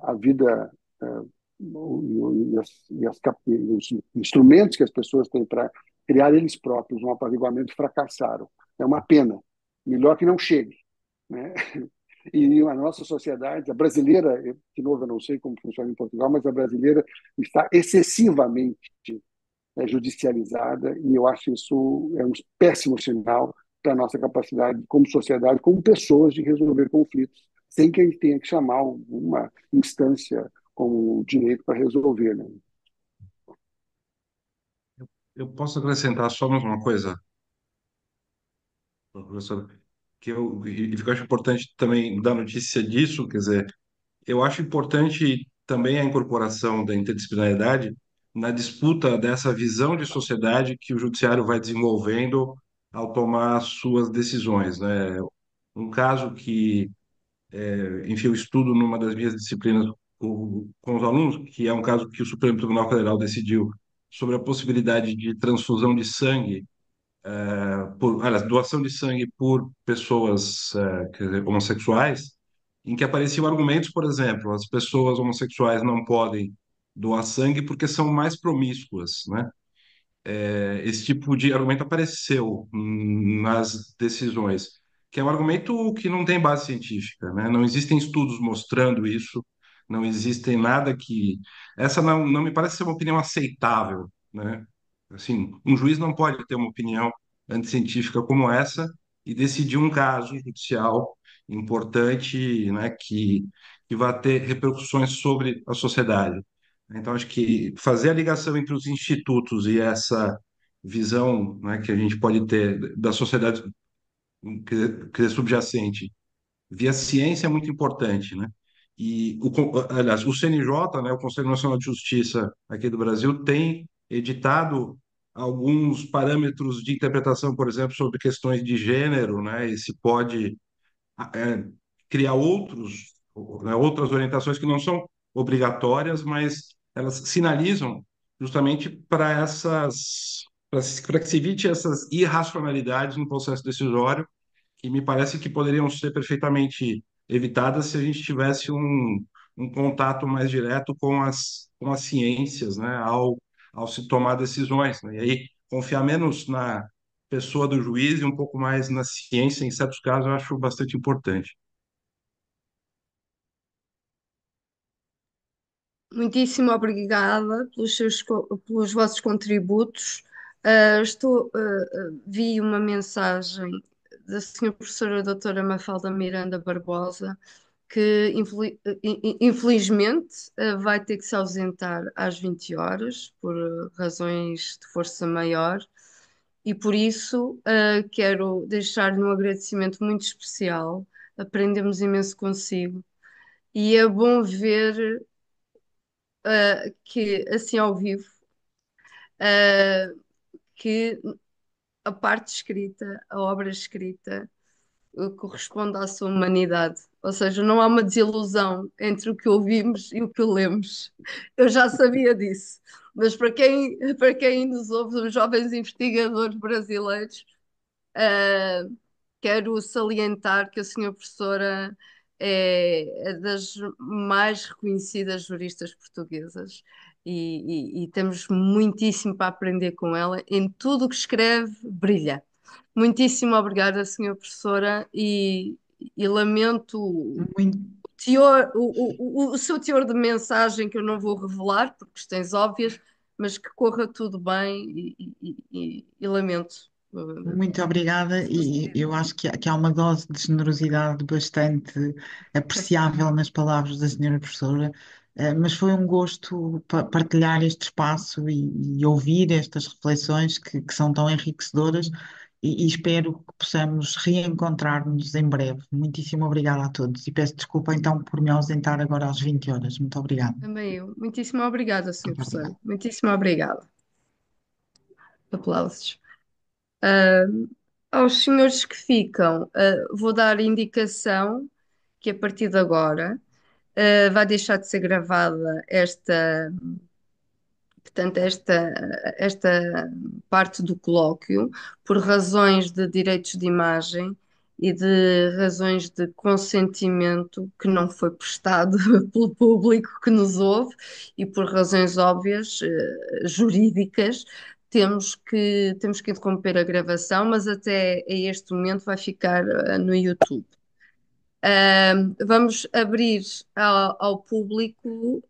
a vida e os instrumentos que as pessoas têm para criar eles próprios um apaziguamento fracassaram. É uma pena. Melhor que não chegue, né? E a nossa sociedade, a brasileira, de novo, eu não sei como funciona em Portugal, mas a brasileira está excessivamente judicializada, e eu acho isso um péssimo sinal para a nossa capacidade, como sociedade, como pessoas, de resolver conflitos, sem que a gente tenha que chamar uma instância como direito para resolver, né? Eu posso acrescentar só mais uma coisa, professor, que eu acho importante também dar notícia disso, quer dizer, eu acho importante também a incorporação da interdisciplinaridade na disputa dessa visão de sociedade que o judiciário vai desenvolvendo ao tomar suas decisões, né? Um caso que, enfim, eu estudo numa das minhas disciplinas com os alunos, que é um caso que o Supremo Tribunal Federal decidiu sobre a possibilidade de transfusão de sangue, aliás, doação de sangue por pessoas, quer dizer, homossexuais, em que apareciam argumentos, por exemplo, as pessoas homossexuais não podem doar sangue porque são mais promíscuas, né? Esse tipo de argumento apareceu nas decisões, que é um argumento que não tem base científica, né? Não existem estudos mostrando isso, não existem nada que... Essa não me parece ser uma opinião aceitável, né? Assim, um juiz não pode ter uma opinião anticientífica como essa e decidir um caso judicial importante, né, que vai ter repercussões sobre a sociedade. Então, acho que fazer a ligação entre os institutos e essa visão, né, que a gente pode ter da sociedade que é subjacente via ciência é muito importante, né? Aliás, o CNJ, né, o Conselho Nacional de Justiça aqui do Brasil, tem editado alguns parâmetros de interpretação, por exemplo, sobre questões de gênero, né, e se pode é, criar outras orientações que não são obrigatórias, mas elas sinalizam justamente para que se evite essas irracionalidades no processo decisório, que me parece que poderiam ser perfeitamente evitadas se a gente tivesse um contato mais direto com as ciências, né, ao se tomar decisões, né? E aí confiar menos na pessoa do juiz e um pouco mais na ciência, em certos casos, eu acho bastante importante. Muitíssimo obrigada pelos vossos contributos. Vi uma mensagem da senhora professora doutora Mafalda Miranda Barbosa, que infelizmente vai ter que se ausentar às 20 horas por razões de força maior. e por isso quero deixar-lhe um agradecimento muito especial. Aprendemos imenso consigo e é bom ver que, assim ao vivo, uh, que a parte escrita, a obra escrita, corresponde à sua humanidade. Ou seja, não há uma desilusão entre o que ouvimos e o que lemos. Eu já sabia disso, mas para quem nos ouve, os jovens investigadores brasileiros, uh, quero salientar que a senhora professora é das mais reconhecidas juristas portuguesas e temos muitíssimo para aprender com ela. Em tudo o que escreve, brilha. Muitíssimo obrigada, senhora professora, e lamento Muito, teor, o seu teor de mensagem que eu não vou revelar por questões óbvias, mas que corra tudo bem e lamento. muito obrigada, e eu acho que há uma dose de generosidade bastante apreciável nas palavras da senhora professora, mas foi um gosto partilhar este espaço e ouvir estas reflexões que são tão enriquecedoras, e espero que possamos reencontrar-nos em breve. Muitíssimo obrigada a todos e peço desculpa então por me ausentar agora às 20 horas. Muito obrigada. Também eu. Muitíssimo obrigada, senhora Muito professora. obrigada. Muitíssimo obrigada. Aplausos. Ah, aos senhores que ficam, vou dar indicação que a partir de agora vai deixar de ser gravada portanto, esta parte do colóquio, por razões de direitos de imagem e de razões de consentimento que não foi prestado pelo público que nos ouve, e por razões óbvias, jurídicas, temos que interromper a gravação, mas até a este momento vai ficar no YouTube. Vamos abrir ao público